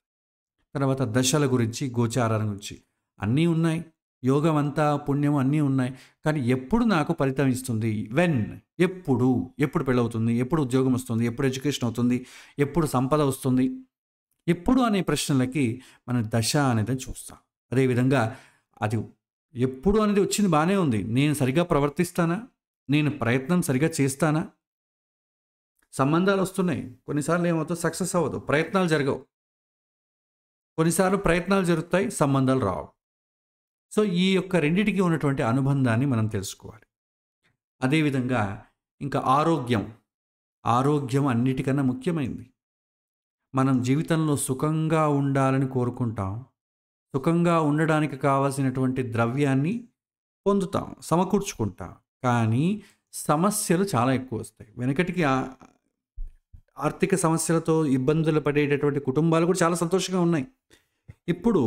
తర్వాత దశల గురించి, గోచారాల గురించి అన్నీ ఉన్నాయి. యోగం అంతా పుణ్యం అన్నీ ఉన్నాయి. కానీ ఎప్పుడు నాకు ఫలితం ఇస్తుంది? ఎప్పుడు? ఎప్పుడు పెళ్ళవుతుంది? ఎప్పుడు ఉద్యోగం వస్తుంది? ఎప్పుడు ఎడ్యుకేషన్ అవుతుంది? ఎప్పుడు సంపద వస్తుంది? ఎప్పుడు అనే ప్రశ్నలకి మనం దశ అనేది చూస్తాం. అదేవిధంగా అది ఎప్పుడు అనేది వచ్చింది బాగానే ఉంది. నేను సరిగ్గా ప్రవర్తిస్తానా? నేను ప్రయత్నం సరిగ్గా చేస్తానా? సంబంధాలు వస్తున్నాయి. కొన్నిసార్లు ఏమవుతుంది? సక్సెస్ అవ్వదు. ప్రయత్నాలు జరగవు. కొన్నిసార్లు ప్రయత్నాలు జరుగుతాయి, సంబంధాలు రావు. సో ఈ యొక్క రెండిటికి ఉన్నటువంటి అనుబంధాన్ని మనం తెలుసుకోవాలి. అదేవిధంగా ఇంకా ఆరోగ్యం అన్నిటికన్నా ముఖ్యమైనది. మనం జీవితంలో సుఖంగా ఉండాలని కోరుకుంటాం. సుఖంగా ఉండడానికి కావాల్సినటువంటి ద్రవ్యాన్ని పొందుతాం, సమకూర్చుకుంటాం. కానీ సమస్యలు చాలా ఎక్కువ వస్తాయి. వెనకటికి ఆర్థిక సమస్యలతో ఇబ్బందులు పడేటటువంటి కుటుంబాలు కూడా చాలా సంతోషంగా ఉన్నాయి. ఇప్పుడు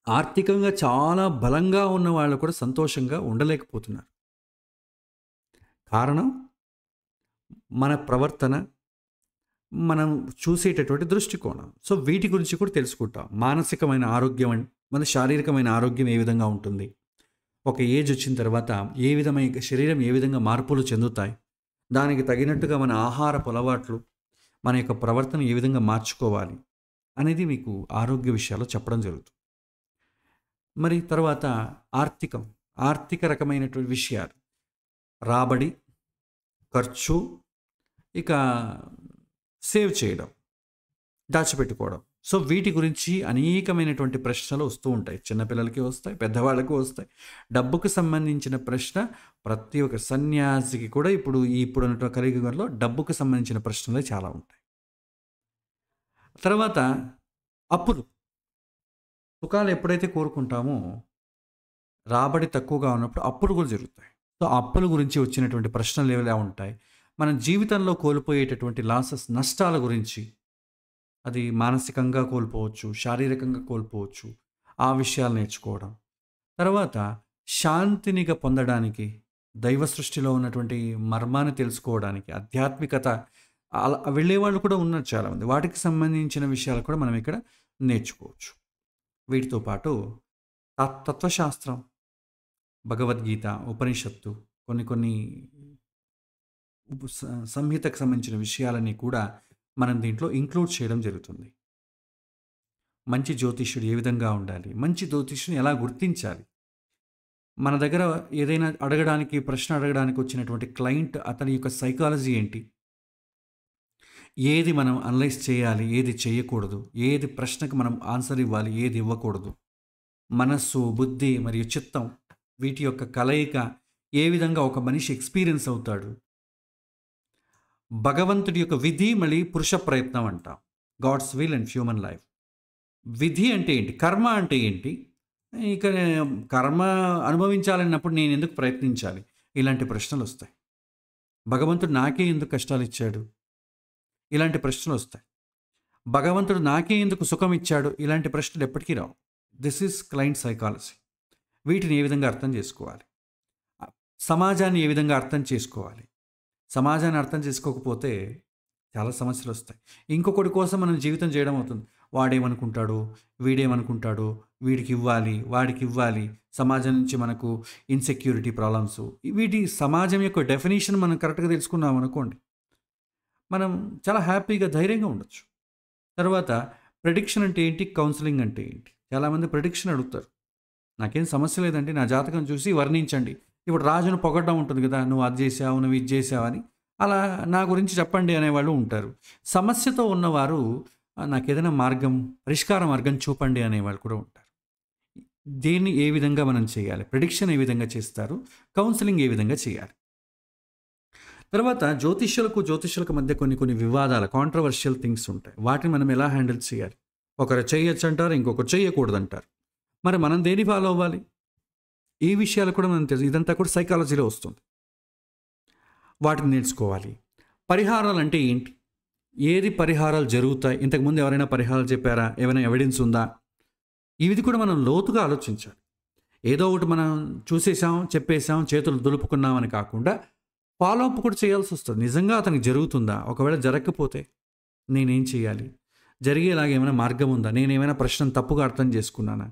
ఆర్థికంగా చాలా బలంగా ఉన్న వాళ్ళు కూడా సంతోషంగా ఉండలేకపోతున్నారు. కారణం మన ప్రవర్తన, మనం చూసేటటువంటి దృష్టికోణం. సో వీటి గురించి కూడా తెలుసుకుంటాం. మానసికమైన ఆరోగ్యం, మన శారీరకమైన ఆరోగ్యం ఏ విధంగా ఉంటుంది, ఒక ఏజ్ వచ్చిన తర్వాత ఏ విధమైన శరీరం ఏ విధంగా మార్పులు చెందుతాయి, దానికి తగినట్టుగా మన ఆహారపు అలవాట్లు, మన యొక్క ప్రవర్తన ఏ విధంగా మార్చుకోవాలి అనేది మీకు ఆరోగ్య విషయాల్లో చెప్పడం జరుగుతుంది. మరి తర్వాత ఆర్థిక రకమైనటువంటి విషయాలు, రాబడి, ఖర్చు, ఇక సేవ్ చేయడం, దాచిపెట్టుకోవడం. సో వీటి గురించి అనేకమైనటువంటి ప్రశ్నలు వస్తూ ఉంటాయి. చిన్నపిల్లలకి వస్తాయి, పెద్దవాళ్ళకి వస్తాయి. డబ్బుకు సంబంధించిన ప్రశ్న ప్రతి ఒక్క సన్యాసికి కూడా ఇప్పుడున్న కలియుగంలో డబ్బుకు సంబంధించిన ప్రశ్నలే చాలా ఉంటాయి. తర్వాత అప్పులు. సుఖాలు ఎప్పుడైతే కోరుకుంటామో రాబడి తక్కువగా ఉన్నప్పుడు అప్పులు కూడా జరుగుతాయి. సో అప్పుల గురించి వచ్చినటువంటి ప్రశ్నలు ఎలా ఉంటాయి, మన జీవితంలో కోల్పోయేటటువంటి నష్టాల గురించి, అది మానసికంగా కోల్పోవచ్చు, శారీరకంగా కోల్పోవచ్చు, ఆ విషయాలు నేర్చుకోవడం. తర్వాత శాంతినిగా పొందడానికి, దైవ సృష్టిలో ఉన్నటువంటి మర్మాన్ని తెలుసుకోవడానికి, ఆధ్యాత్మికత అలా వెళ్ళేవాళ్ళు కూడా ఉన్నారు చాలామంది. వాటికి సంబంధించిన విషయాలు కూడా మనం ఇక్కడ నేర్చుకోవచ్చు. వీటితో పాటు తత్వశాస్త్రం, భగవద్గీత, ఉపనిషత్తు, కొన్ని సంహితకు సంబంధించిన విషయాలన్నీ కూడా మనం దీంట్లో ఇంక్లూడ్ చేయడం జరుగుతుంది. మంచి జ్యోతిష్యుడు ఏ విధంగా ఉండాలి, మంచి జ్యోతిష్యుని ఎలా గుర్తించాలి, మన దగ్గర ఏదైనా ప్రశ్న అడగడానికి వచ్చినటువంటి క్లయింట్ అతని యొక్క సైకాలజీ ఏంటి, ఏది మనం అనలైజ్ చేయాలి, ఏది చేయకూడదు, ఏది ప్రశ్నకు మనం ఆన్సర్ ఇవ్వాలి, ఏది ఇవ్వకూడదు, మనస్సు, బుద్ధి మరియు చిత్తం వీటి యొక్క కలయిక ఏ విధంగా ఒక మనిషి ఎక్స్పీరియన్స్ అవుతాడు, భగవంతుడి యొక్క విధి మళ్ళీ పురుష ప్రయత్నం అంటాం, God's will and human life. విధి అంటే ఏంటి, కర్మ అంటే ఏంటి, ఇక కర్మ అనుభవించాలన్నప్పుడు నేను ఎందుకు ప్రయత్నించాలి, ఇలాంటి ప్రశ్నలు వస్తాయి. భగవంతుడు నాకే ఎందుకు కష్టాలు ఇచ్చాడు, ఇలాంటి ప్రశ్నలు వస్తాయి. భగవంతుడు నాకే ఎందుకు సుఖం ఇచ్చాడు, ఇలాంటి ప్రశ్నలు ఎప్పటికీ రావు. This is client psychology. వీటిని ఏ విధంగా అర్థం చేసుకోవాలి, సమాజాన్ని ఏ విధంగా అర్థం చేసుకోవాలి. సమాజాన్ని అర్థం చేసుకోకపోతే చాలా సమస్యలు వస్తాయి. ఇంకొకటి కోసం మనం జీవితం చేయడం అవుతుంది. వాడేమనుకుంటాడు, వీడేమనుకుంటాడు, వీడికి ఇవ్వాలి, వాడికి ఇవ్వాలి, సమాజం నుంచి మనకు ఇన్సెక్యూరిటీ ప్రాబ్లమ్స్. వీటి సమాజం యొక్క డెఫినేషన్ మనం కరెక్ట్గా తెలుసుకున్నాం అనుకోండి, మనం చాలా హ్యాపీగా ధైర్యంగా ఉండొచ్చు. తర్వాత ప్రెడిక్షన్ అంటే ఏంటి, కౌన్సిలింగ్ అంటే ఏంటి. చాలామంది ప్రెడిక్షన్ అడుగుతారు. నాకేం సమస్య లేదండి, నా జాతకం చూసి వర్ణించండి. ఇప్పుడు రాజును పొగడ్డం ఉంటుంది కదా, నువ్వు అది చేసావు, నువ్వు ఇది చేసావు అని, అలా నా గురించి చెప్పండి అనేవాళ్ళు ఉంటారు. సమస్యతో ఉన్నవారు నాకు ఏదైనా పరిష్కార మార్గం చూపండి అనేవాళ్ళు కూడా ఉంటారు. దీన్ని ఏ విధంగా మనం చేయాలి, ప్రెడిక్షన్ ఏ విధంగా చేస్తారు, కౌన్సిలింగ్ ఏ విధంగా చేయాలి. తర్వాత జ్యోతిష్యులకు మధ్య కొన్ని వివాదాలు, కాంట్రవర్షియల్ థింగ్స్ ఉంటాయి. వాటిని మనం ఎలా హ్యాండిల్ చేయాలి. ఒకరు చేయొచ్చు అంటారు, ఇంకొకరు చేయకూడదు అంటారు. మరి మనం దేని ఫాలో అవ్వాలి, ఈ విషయాలు కూడా మనం తెలుసు. ఇదంతా కూడా సైకాలజీలో వస్తుంది. వాటిని నేర్చుకోవాలి. పరిహారాలు అంటే ఏంటి, ఏది పరిహారాలు జరుగుతాయి, ఇంతకుముందు ఎవరైనా పరిహారాలు చెప్పారా, ఏమైనా ఎవిడెన్స్ ఉందా, ఇవి కూడా మనం లోతుగా ఆలోచించాలి. ఏదో ఒకటి మనం చూసేసాం, చెప్పేసాం, చేతులు దులుపుకున్నాం అని కాకుండా ఫాలో అప్ కూడా చేయాల్సి వస్తుంది. నిజంగా అతనికి జరుగుతుందా, ఒకవేళ జరగకపోతే నేనేం చేయాలి, జరిగేలాగా ఏమైనా మార్గం ఉందా, నేనేమైనా ప్రశ్న తప్పుగా అర్థం చేసుకున్నానా,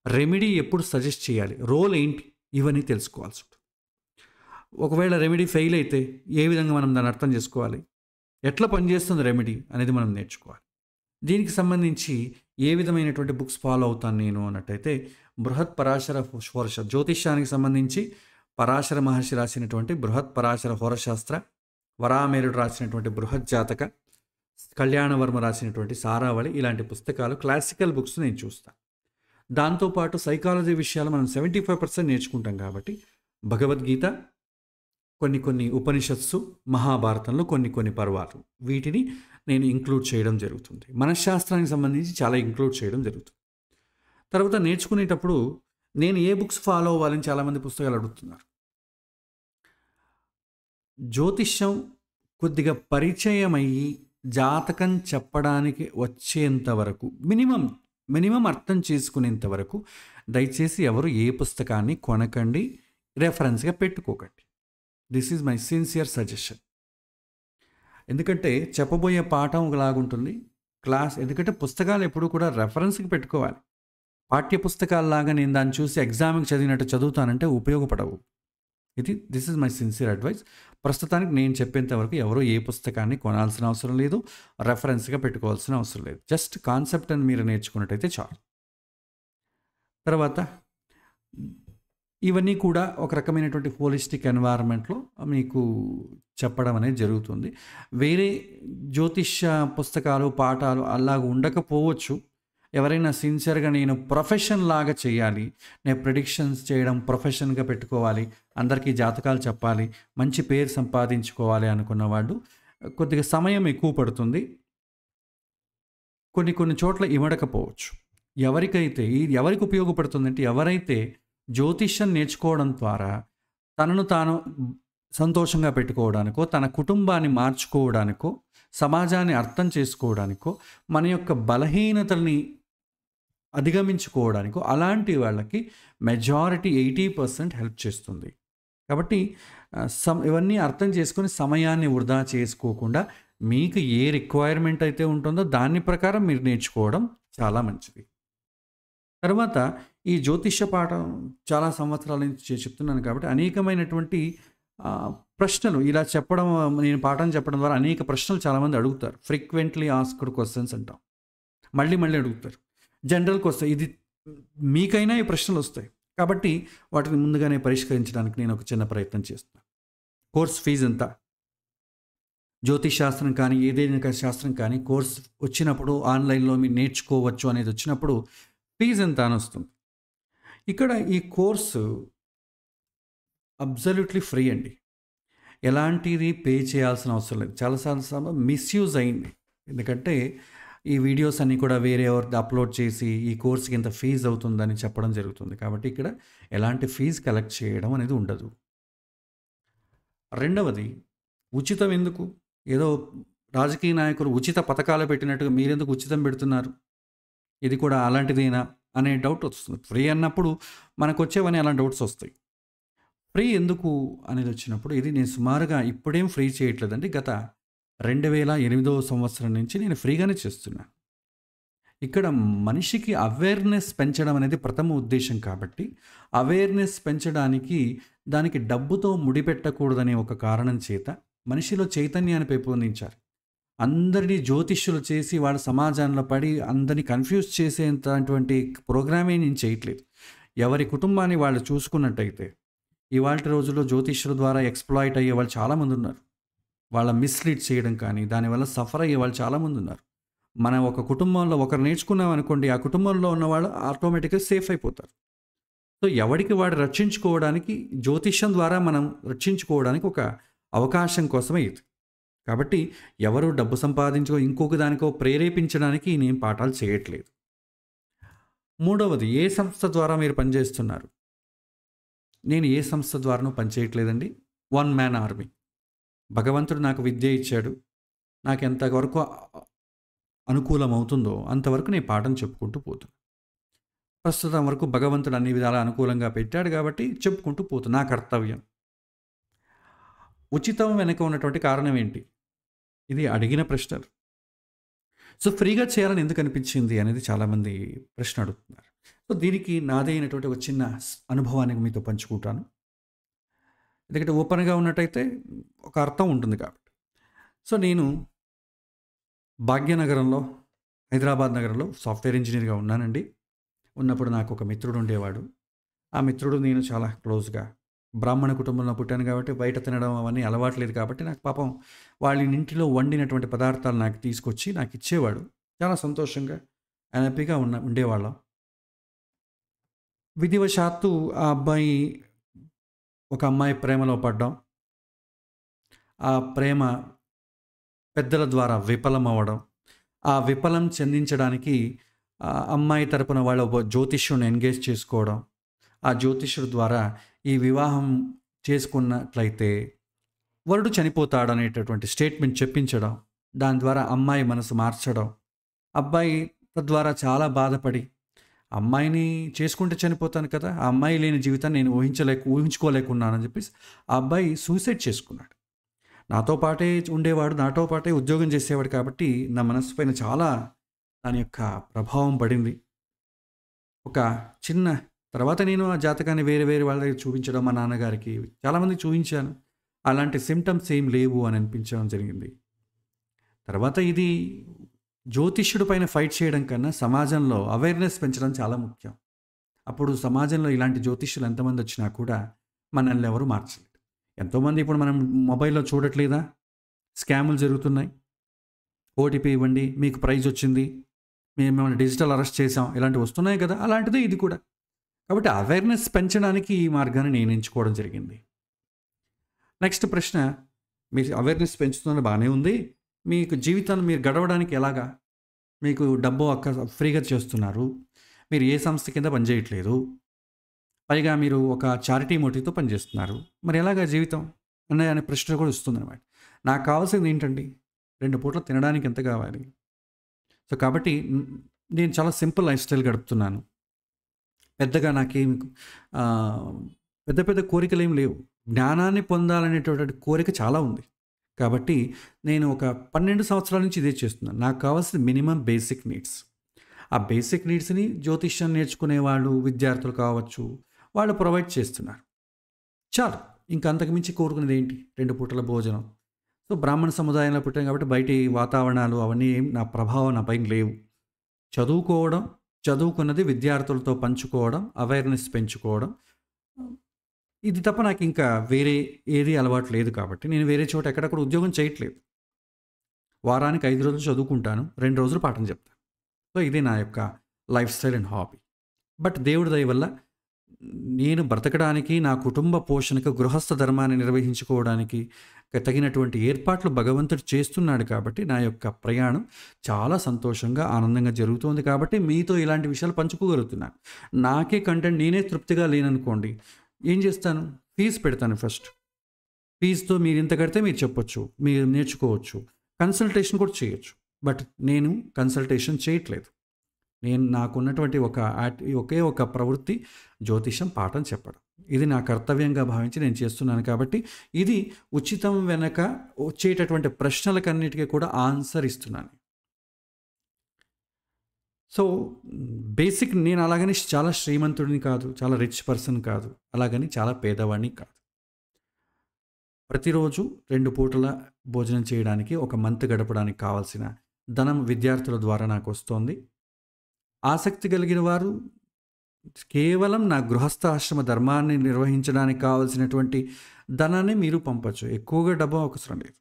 రెమెడీ ఎప్పుడు సజెస్ట్ చేయాలి, రోల్ ఏంటి, ఇవన్నీ తెలుసుకోవాల్సి ఉంటుంది. ఒకవేళ రెమెడీ ఫెయిల్ అయితే ఏ విధంగా మనం దాన్ని అర్థం చేసుకోవాలి, ఎట్లా పనిచేస్తుంది రెమెడీ అనేది మనం నేర్చుకోవాలి. దీనికి సంబంధించి ఏ విధమైనటువంటి బుక్స్ ఫాలో అవుతాను నేను అన్నట్టయితే, బృహత్ పరాశర హోరశ జ్యోతిష్యానికి సంబంధించి పరాశర మహర్షి రాసినటువంటి బృహత్ పరాశర హోరశాస్త్ర, వరామేరుడు రాసినటువంటి బృహత్ జాతక, కళ్యాణవర్మ రాసినటువంటి సారావళి, ఇలాంటి పుస్తకాలు క్లాసికల్ బుక్స్ నేను చూస్తాను. దాంతోపాటు సైకాలజీ విషయాలు మనం 75% నేర్చుకుంటాం కాబట్టి భగవద్గీత, కొన్ని ఉపనిషత్సు, మహాభారతంలో కొన్ని పర్వాలు, వీటిని నేను ఇంక్లూడ్ చేయడం జరుగుతుంది. మనశ్శాస్త్రానికి సంబంధించి చాలా ఇంక్లూడ్ చేయడం జరుగుతుంది. తర్వాత నేర్చుకునేటప్పుడు నేను ఏ బుక్స్ ఫాలో అవ్వాలని చాలామంది పుస్తకాలు అడుగుతున్నారు. జ్యోతిష్యం కొద్దిగా పరిచయం అయ్యి జాతకం చెప్పడానికి వచ్చేంత వరకు మినిమం అర్థం చేసుకునేంత వరకు దయచేసి ఎవరు ఏ పుస్తకాన్ని కొనకండి, రెఫరెన్స్గా పెట్టుకోకండి. This is my sincere suggestion. ఎందుకంటే చెప్పబోయే పాఠం ఒకలాగుంటుంది క్లాస్, ఎందుకంటే పుస్తకాలు ఎప్పుడు కూడా రెఫరెన్స్కి పెట్టుకోవాలి. పాఠ్య పుస్తకాలలాగా నేను దాన్ని చూసి ఎగ్జామ్కి చదివినట్టు చదువుతానంటే ఉపయోగపడవు. This is my sincere advice. ప్రస్తుతానికి నేను చెప్పేంత వరకు ఎవరో ఏ పుస్తకాన్ని కొనాల్సిన అవసరం లేదు, రెఫరెన్స్గా పెట్టుకోవాల్సిన అవసరం లేదు. జస్ట్ కాన్సెప్ట్ అని మీరు నేర్చుకున్నట్టయితే చాలు. తర్వాత ఇవన్నీ కూడా ఒక రకమైనటువంటి హోలిస్టిక్ ఎన్వైరన్మెంట్లో మీకు చెప్పడం అనేది జరుగుతుంది. వేరే జ్యోతిష్య పుస్తకాలు, పాఠాలు అలాగ ఉండకపోవచ్చు. ఎవరైనా సిన్సియర్గా నేను ప్రొఫెషన్ లాగా చేయాలి, నేను ప్రిడిక్షన్స్ చేయడం ప్రొఫెషన్గా పెట్టుకోవాలి, అందరికీ జాతకాలు చెప్పాలి, మంచి పేరు సంపాదించుకోవాలి అనుకున్నవాడు కొద్దిగా సమయం ఎక్కువ పడుతుంది, కొన్ని చోట్ల ఇవ్వడకపోవచ్చు. ఎవరికి ఉపయోగపడుతుందంటే, ఎవరైతే జ్యోతిష్యం నేర్చుకోవడం ద్వారా తనను తాను సంతోషంగా పెట్టుకోవడానికో, తన కుటుంబాన్ని మార్చుకోవడానికో, సమాజాన్ని అర్థం చేసుకోవడానికో, మన యొక్క బలహీనతల్ని అధిగమించుకోవడానికో, అలాంటి వాళ్ళకి మెజారిటీ 80% హెల్ప్ చేస్తుంది. కాబట్టి ఇవన్నీ అర్థం చేసుకొని సమయాన్ని వృధా చేసుకోకుండా మీకు ఏ రిక్వైర్మెంట్ అయితే ఉంటుందో దాని ప్రకారం మీరు నేర్చుకోవడం చాలా మంచిది. తర్వాత ఈ జ్యోతిష్య పాఠం చాలా సంవత్సరాల నుంచి చెప్తున్నాను కాబట్టి అనేకమైనటువంటి ప్రశ్నలు ఇలా చెప్పడం, నేను పాఠం చెప్పడం ద్వారా అనేక ప్రశ్నలు చాలామంది అడుగుతారు. ఫ్రీక్వెంట్లీ ఆస్క్డ్ క్వశ్చన్స్ అంటాం, మళ్ళీ అడుగుతారు. జనరల్కి వస్తాయి, ఇది మీకైనా ఈ ప్రశ్నలు వస్తాయి కాబట్టి వాటిని ముందుగానే పరిష్కరించడానికి నేను ఒక చిన్న ప్రయత్నం చేస్తాను. కోర్స్ ఫీజు ఎంత, జ్యోతిష్ శాస్త్రం కానీ ఏదైనా శాస్త్రం కానీ కోర్స్ వచ్చినప్పుడు ఆన్లైన్లో మీరు నేర్చుకోవచ్చు అనేది వచ్చినప్పుడు ఫీజు ఎంత అని వస్తుంది. ఇక్కడ ఈ కోర్సు అబ్సల్యూట్లీ ఫ్రీ అండి, ఎలాంటిది పే చేయాల్సిన అవసరం లేదు. చాలాసార్లు మిస్యూజ్ అయింది, ఎందుకంటే ఈ వీడియోస్ అన్నీ కూడా వేరే ఎవరిది అప్లోడ్ చేసి ఈ కోర్స్కి ఇంత ఫీజు అవుతుందని చెప్పడం జరుగుతుంది. కాబట్టి ఇక్కడ ఎలాంటి ఫీజు కలెక్ట్ చేయడం అనేది ఉండదు. రెండవది, ఉచితం ఎందుకు? ఏదో రాజకీయ నాయకులు ఉచిత పథకాలు పెట్టినట్టుగా మీరెందుకు ఉచితం పెడుతున్నారు, ఇది కూడా అలాంటిదేనా అనే డౌట్ వస్తుంది. ఫ్రీ అన్నప్పుడు మనకు వచ్చేవన్నీ అలా డౌట్స్ వస్తాయి. ఫ్రీ ఎందుకు అనేది వచ్చినప్పుడు, ఇది నేను సుమారుగా ఇప్పుడేం ఫ్రీ చేయట్లేదండి, గత 2008వ సంవత్సరం నుంచి నేను ఫ్రీగానే చేస్తున్నాను. ఇక్కడ మనిషికి అవేర్నెస్ పెంచడం అనేది ప్రథమ ఉద్దేశం కాబట్టి అవేర్నెస్ పెంచడానికి దానికి డబ్బుతో ముడిపెట్టకూడదనే ఒక కారణం చేత మనిషిలో చైతన్యాన్ని పెంపొందించారు. అందరినీ జ్యోతిష్యులు చేసి వాళ్ళ సమాజంలో పడి అందరినీ కన్ఫ్యూజ్ చేసేంతటువంటి ప్రోగ్రామే నేను చేయట్లేదు. ఎవరి కుటుంబాన్ని వాళ్ళు చూసుకున్నట్టయితే ఇవాళ రోజుల్లో జ్యోతిష్యుల ద్వారా ఎక్స్ప్లాయిట్ అయ్యే వాళ్ళు చాలామంది ఉన్నారు. వాళ్ళ మిస్లీడ్ చేయడం కానీ దానివల్ల సఫర్ అయ్యే వాళ్ళు చాలామంది ఉన్నారు. మనం ఒక కుటుంబంలో ఒకరు నేర్చుకున్నాం అనుకోండి, ఆ కుటుంబంలో ఉన్న వాళ్ళు ఆటోమేటిక్గా సేఫ్ అయిపోతారు. సో ఎవరికి వాడు రక్షించుకోవడానికి జ్యోతిష్యం ద్వారా మనం రక్షించుకోవడానికి ఒక అవకాశం కోసమే ఇది. కాబట్టి ఎవరు డబ్బు సంపాదించుకో ఇంకొక దానికో ప్రేరేపించడానికి నేను పాఠాలు చేయట్లేదు. మూడవది, ఏ సంస్థ ద్వారా మీరు పనిచేస్తున్నారు? నేను ఏ సంస్థ ద్వారానూ పనిచేయట్లేదండి. One man army. భగవంతుడు నాకు విద్య ఇచ్చాడు, నాకు ఎంతవరకు అనుకూలం అవుతుందో అంతవరకు నేను పాఠం చెప్పుకుంటూ పోతున్నాను. ప్రస్తుతం వరకు భగవంతుడు అన్ని విధాలా అనుకూలంగా పెట్టాడు కాబట్టి చెప్పుకుంటూ పోతున్నా, నా కర్తవ్యం. ఉచితం వెనక ఉన్నటువంటి కారణం ఏంటి? ఇది అడిగిన ప్రశ్నలు. సో ఫ్రీగా చేయాలని ఎందుకు అనిపించింది అనేది చాలామంది ప్రశ్న అడుగుతున్నారు. సో దీనికి నాదే అయినటువంటి ఒక చిన్న అనుభవాన్ని మీతో పంచుకుంటాను. ఎందుకంటే ఓపెన్‌గా ఉన్నట్టయితే ఒక అర్థం ఉంటుంది కాబట్టి. సో నేను భాగ్యనగరంలో, హైదరాబాద్ నగరంలో సాఫ్ట్‌వేర్ ఇంజినీర్‌గా ఉన్నానండి. ఉన్నప్పుడు నాకు ఒక మిత్రుడు ఉండేవాడు. ఆ మిత్రుడు నేను చాలా క్లోజ్‌గా బ్రాహ్మణ కుటుంబంలో పుట్టాను కాబట్టి బయట తినడం అవన్నీ అలవాటు లేదు కాబట్టి నాకు పాపం వాళ్ళ ఇంటిలో వండినటువంటి పదార్థాలు నాకు తీసుకొచ్చి నాకు ఇచ్చేవాడు. చాలా సంతోషంగా, హ్యాపీగా ఉండేవాళ్ళం. విధివశాత్తు ఆ అబ్బాయి ఒక అమ్మాయి ప్రేమలో పడ్డం. ఆ ప్రేమ పెద్దల ద్వారా విఫలమవ్వడం. ఆ విఫలం చెందించడానికి అమ్మాయి తరపున వాళ్ళు ఒక జ్యోతిష్యుడిని ఎంగేజ్ చేసుకోవడం. ఆ జ్యోతిష్యుడి ద్వారా ఈ వివాహం చేసుకున్నట్లయితే వరుడు చనిపోతాడనేటటువంటి స్టేట్మెంట్ చెప్పించడం. దాని ద్వారా అమ్మాయి మనసు మార్చడం. అబ్బాయి తద్వారా చాలా బాధపడి అమ్మాయిని చేసుకుంటే చనిపోతాను కదా! ఆ అమ్మాయి లేని జీవితాన్ని నేను ఊహించుకోలేకున్నానని చెప్పేసి ఆ అబ్బాయి సూసైడ్ చేసుకున్నాడు. నాతో పాటే ఉండేవాడు. నాతో పాటే ఉద్యోగం చేసేవాడు కాబట్టి నా మనస్సు పైన చాలా దాని యొక్క ప్రభావం పడింది. ఒక చిన్న తర్వాత నేను ఆ జాతకాన్ని వేరే వేరే వాళ్ళ దగ్గర చూపించడం, మా నాన్నగారికి చాలామందికి చూపించాను. అలాంటి సింప్టమ్స్ ఏం లేవు అని అనిపించడం జరిగింది. తర్వాత ఇది జ్యోతిష్యుడి పైన ఫైట్ చేయడం కన్నా సమాజంలో అవేర్‌నెస్ పెంచడం చాలా ముఖ్యం. అప్పుడు సమాజంలో ఇలాంటి జ్యోతిష్యులు ఎంతమంది వచ్చినా కూడా మనల్ని ఎవరు మార్చలేరు. ఎంతోమంది ఇప్పుడు మనం మొబైల్‌లో చూడట్లేదా? స్కాములు జరుగుతున్నాయి. ఓటీపీ ఇవ్వండి, మీకు ప్రైజ్ వచ్చింది, మేము మిమ్మల్ని డిజిటల్ అరెస్ట్ చేసాం, ఇలాంటివి వస్తున్నాయి కదా! అలాంటిదే ఇది కూడా. కాబట్టి అవేర్‌నెస్ పెంచడానికి ఈ మార్గాన్ని నేను ఎంచుకోవడం జరిగింది. నెక్స్ట్ ప్రశ్న, మీరు అవేర్‌నెస్ పెంచుతున్నది బాగానే ఉంది. మీకు జీవితాన్ని మీరు గడవడానికి ఎలాగా? మీకు డబ్బు ఫ్రీగా చేస్తున్నారు. మీరు ఏ సంస్థ కింద పనిచేయట్లేదు. పైగా మీరు ఒక చారిటీ మోటివ్‌తో పనిచేస్తున్నారు. మరి ఎలాగా జీవితం? అనే ప్రశ్న కూడా వస్తుందన్నమాట. నాకు కావాల్సింది ఏంటండి? 2 పూటలు తినడానికి ఎంత కావాలి? సో కాబట్టి నేను చాలా సింపుల్ లైఫ్ స్టైల్ గడుపుతున్నాను. పెద్దగా నాకేమి ఆహ్, పెద్ద పెద్ద కోరికలేమి లేవు. జ్ఞానాన్ని పొందాలనేటటువంటి కోరిక చాలా ఉంది. కాబట్టి నేను ఒక 12 సంవత్సరాల నుంచి ఇదే చేస్తున్నాను. నాకు కావాల్సింది మినిమమ్ బేసిక్ నీడ్స్. ఆ బేసిక్ నీడ్స్‌ని జ్యోతిష్యం నేర్చుకునే వాళ్ళు, విద్యార్థులు కావచ్చు, వాళ్ళు ప్రొవైడ్ చేస్తున్నారు. చాలు. ఇంక అంతకు మించి కోరుకునేది ఏంటి? 2 పూటల భోజనం. సో బ్రాహ్మణ సముదాయంలో పుట్టాను కాబట్టి బయటి వాతావరణాలు అవన్నీ ఏం నా ప్రభావం నా పైన లేవు. చదువుకోవడం, చదువుకున్నది విద్యార్థులతో పంచుకోవడం, అవేర్‌నెస్ పెంచుకోవడం. ఇది తప్ప నాకు ఇంకా వేరే ఏది అలవాటు లేదు కాబట్టి నేను వేరే చోట ఎక్కడ కూడా ఉద్యోగం చేయట్లేదు. వారానికి 5 రోజులు చదువుకుంటాను. 2 రోజులు పాఠం చెప్తాను. సో ఇది నా యొక్క life style and hobby. But దేవుడి దయ వల్ల నేను బ్రతకడానికి, నా కుటుంబ పోషణకు, గృహస్థ ధర్మాన్ని నిర్వహించుకోవడానికి తగినటువంటి ఏర్పాట్లు భగవంతుడు చేస్తున్నాడు కాబట్టి నా యొక్క ప్రయాణం చాలా సంతోషంగా, ఆనందంగా జరుగుతోంది కాబట్టి మీతో ఇలాంటి విషయాలు పంచుకోగలుగుతున్నాను. నాకే కంటెంట్ నేనే తృప్తిగా లేననుకోండి, ఏం చేస్తాను? ఫీజు పెడతాను ఫస్ట్. ఫీజుతో మీరు ఇంత కడితే మీరు చెప్పొచ్చు, మీరు నేర్చుకోవచ్చు, కన్సల్టేషన్ కూడా చేయొచ్చు. బట్ నేను కన్సల్టేషన్ చేయట్లేదు. నేను నాకున్నటువంటి ఒకే ఒక ప్రవృత్తి జ్యోతిషం పాఠం చెప్పడం. ఇది నా కర్తవ్యంగా భావించి నేను చేస్తున్నాను కాబట్టి ఇది ఉచితం వెనక వచ్చేటటువంటి ప్రశ్నలకన్నిటికీ కూడా ఆన్సర్ ఇస్తున్నాను. సో బేసిక్ నేను అలాగని చాలా శ్రీమంతుడిని కాదు, చాలా రిచ్ పర్సన్ కాదు, అలాగని చాలా పేదవాడిని కాదు. ప్రతిరోజు 2 పూటల భోజనం చేయడానికి, ఒక మంత్ గడపడానికి కావాల్సిన ధనం విద్యార్థుల ద్వారా నాకు వస్తోంది. ఆసక్తి కలిగిన వారు కేవలం నా గృహస్థాశ్రమ ధర్మాన్ని నిర్వహించడానికి కావాల్సినటువంటి ధనాన్ని మీరు పంపొచ్చు. ఎక్కువగా డబ్బు అవసరం లేదు.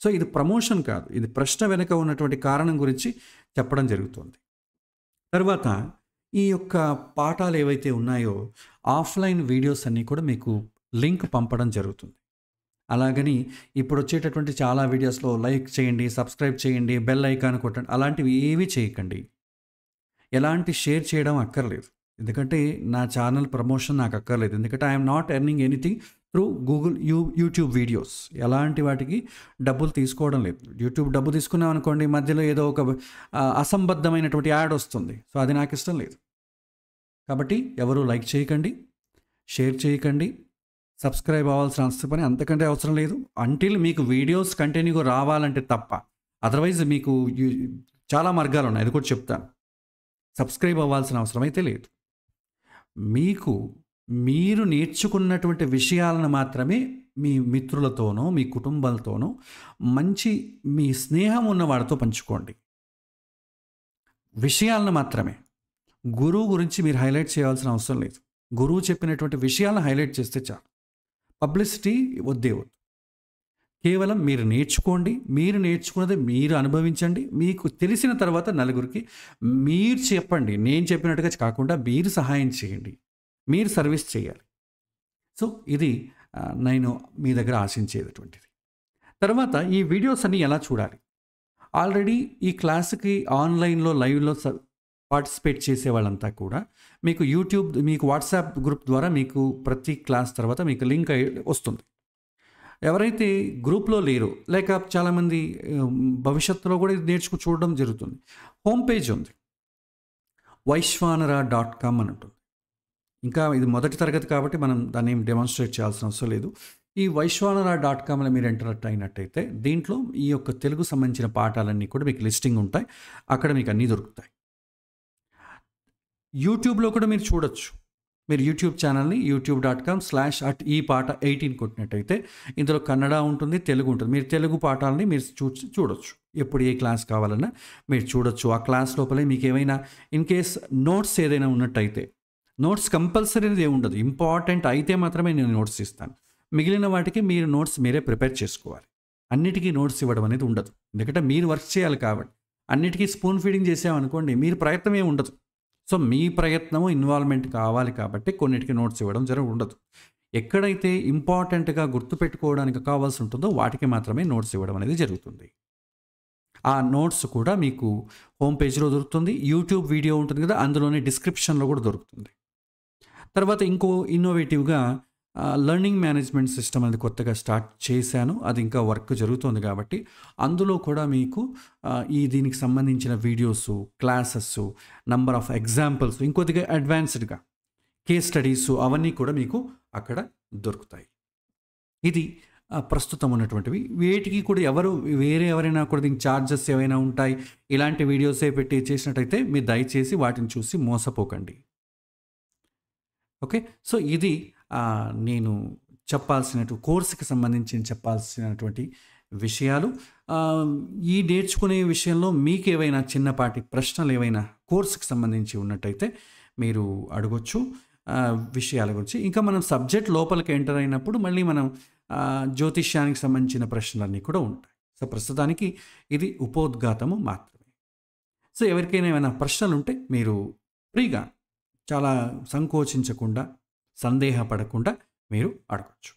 సో ఇది ప్రమోషన్ కాదు. ఇది ప్రశ్న వెనుక ఉన్నటువంటి కారణం గురించి చెప్పడం జరుగుతుంది. తర్వాత ఈ యొక్క పాఠాలు ఏవైతే ఉన్నాయో ఆఫ్‌లైన్ వీడియోస్ అన్నీ కూడా మీకు లింక్ పంపడం జరుగుతుంది. అలాగని ఇప్పుడు వచ్చేటటువంటి చాలా వీడియోస్‌లో లైక్ చేయండి, సబ్స్క్రైబ్ చేయండి, బెల్ ఐకాన్ కొట్టండి, అలాంటివి ఏవి చేయకండి. ఎలాంటి షేర్ చేయడం అక్కర్లేదు. ఎందుకంటే నా ఛానల్ ప్రమోషన్ నాకు అక్కర్లేదు. ఎందుకంటే I'm not earning anything through Google YouTube videos. ఎలాంటి వాటికి డబ్బులు తీసుకోవడం లేదు. యూట్యూబ్ డబ్బు తీసుకున్నాం అనుకోండి, మధ్యలో ఏదో ఒక అసంబద్ధమైనటువంటి యాడ్ వస్తుంది. సో అది నాకు ఇష్టం లేదు. కాబట్టి ఎవరు లైక్ చేయకండి, షేర్ చేయకండి, సబ్స్క్రైబ్ అవ్వాల్సిన పని అంతకంటే అవసరం లేదు. అంటిల్ మీకు వీడియోస్ కంటిన్యూగా రావాలంటే తప్ప. అదర్వైజ్ మీకు చాలా మార్గాలు ఉన్నాయి, అది కూడా చెప్తాను. సబ్స్క్రైబ్ అవ్వాల్సిన అవసరం అయితే లేదు. మీకు మీరు నేర్చుకున్నటువంటి విషయాలను మాత్రమే మీ మిత్రులతోనో, మీ కుటుంబాలతోనో మంచి మీ స్నేహం ఉన్న వాడితో పంచుకోండి. విషయాలను మాత్రమే. గురువు గురించి మీరు హైలైట్ చేయాల్సిన అవసరం లేదు. గురువు చెప్పినటువంటి విషయాలను హైలైట్ చేస్తే చాలు. పబ్లిసిటీ వద్దే వద్దు. కేవలం మీరు నేర్చుకోండి. మీరు నేర్చుకున్నది మీరు అనుభవించండి. మీకు తెలిసిన తర్వాత నలుగురికి మీరు చెప్పండి. నేను చెప్పినట్టుగా కాకుండా మీరు సహాయం చేయండి. మీరు సర్వీస్ చేయాలి. సో ఇది నేను మీ దగ్గర ఆశించేటటువంటిది. తర్వాత ఈ వీడియోస్ అన్నీ ఎలా చూడాలి? ఆల్రెడీ ఈ క్లాస్‌కి ఆన్‌లైన్‌లో లైవ్‌లో పార్టిసిపేట్ చేసే వాళ్ళంతా కూడా మీకు యూట్యూబ్, మీకు వాట్సాప్ గ్రూప్ ద్వారా మీకు ప్రతి క్లాస్ తర్వాత మీకు లింక్ వస్తుంది. ఎవరైతే గ్రూప్‌లో లేరో, లేక చాలామంది భవిష్యత్తులో కూడా ఇది చూడడం జరుగుతుంది. హోమ్ పేజ్ ఉంది. vaishvanara.com అని ఉంటుంది. ఇంకా ఇది మొదటి తరగతి కాబట్టి మనం దాన్ని ఏం డెమాన్‌స్ట్రేట్ చేయాల్సిన అవసరం లేదు. ఈ vaishvanara.comలో మీరు ఎంటర్ అయినట్టయితే దీంట్లో ఈ యొక్క తెలుగు సంబంధించిన పాఠాలన్నీ కూడా మీకు లిస్టింగ్ ఉంటాయి. అక్కడ మీకు అన్నీ దొరుకుతాయి. యూట్యూబ్‌లో కూడా మీరు చూడొచ్చు. మీరు యూట్యూబ్ ఛానల్‌ని youtube.com/epaata18 కొట్టినట్టయితే ఇందులో కన్నడ ఉంటుంది, తెలుగు ఉంటుంది. మీరు తెలుగు పాఠాలని మీరు చూడొచ్చు. ఎప్పుడు ఏ క్లాస్ కావాలన్నా మీరు చూడొచ్చు. ఆ క్లాస్ లోపలే మీకు ఏమైనా ఇన్ కేస్ నోట్స్ ఏదైనా ఉన్నట్టయితే, నోట్స్ కంపల్సరీ అనేది ఏమి ఉండదు. ఇంపార్టెంట్ అయితే మాత్రమే నేను నోట్స్ ఇస్తాను. మిగిలిన వాటికి మీరు నోట్స్ మీరే ప్రిపేర్ చేసుకోవాలి. అన్నిటికీ నోట్స్ ఇవ్వడం అనేది ఉండదు. ఎందుకంటే మీరు వర్క్ చేయాలి కాబట్టి. అన్నిటికీ స్పూన్ ఫీడింగ్ చేసామనుకోండి మీరు ప్రయత్నం ఏమి ఉండదు. సో మీ ప్రయత్నము ఇన్వాల్వ్మెంట్ కావాలి కాబట్టి కొన్నిటికి నోట్స్ ఇవ్వడం ఉండదు. ఎక్కడైతే ఇంపార్టెంట్గా గుర్తుపెట్టుకోవడానికి కావాల్సి ఉంటుందో వాటికి మాత్రమే నోట్స్ ఇవ్వడం అనేది జరుగుతుంది. ఆ నోట్స్ కూడా మీకు హోమ్ పేజ్లో దొరుకుతుంది. యూట్యూబ్ వీడియో ఉంటుంది కదా, అందులోనే డిస్క్రిప్షన్లో కూడా దొరుకుతుంది. తర్వాత ఇంకో ఇన్నోవేటివ్గా లెర్నింగ్ మేనేజ్మెంట్ సిస్టమ్ అనేది కొత్తగా స్టార్ట్ చేశాను. అది ఇంకా వర్క్ జరుగుతుంది కాబట్టి అందులో కూడా మీకు దీనికి సంబంధించిన videos, classes, number of examples, ఇంకొద్దిగా అడ్వాన్స్డ్గా కేస్ స్టడీస్ అవన్నీ కూడా మీకు అక్కడ దొరుకుతాయి. ఇది ప్రస్తుతం ఉన్నటువంటివి. వీటికి కూడా ఎవరైనా కూడా దీనికి ఛార్జెస్ ఏవైనా ఉంటాయి, ఇలాంటి వీడియోసే పెట్టి చేసినట్టయితే మీరు దయచేసి వాటిని చూసి మోసపోకండి. ఓకే. సో ఇది నేను కోర్సుకి సంబంధించి చెప్పాల్సినటువంటి విషయాలు. ఈ నేర్చుకునే విషయంలో మీకు ఏవైనా చిన్నపాటి ప్రశ్నలు ఏవైనా కోర్సుకి సంబంధించి ఉన్నట్టయితే మీరు అడగొచ్చు విషయాల గురించి. ఇంకా మనం సబ్జెక్ట్ లోపలికి ఎంటర్ అయినప్పుడు మళ్ళీ మనం జ్యోతిష్యానికి సంబంధించిన ప్రశ్నలన్నీ కూడా ఉంటాయి. సో ప్రస్తుతానికి ఇది ఉపోద్ఘాతము మాత్రమే. సో ఎవరికైనా ఏమైనా ప్రశ్నలు ఉంటే మీరు ఫ్రీగా, చాలా సంకోచించకుండా, సందేహపడకుండా మీరు అడగొచ్చు.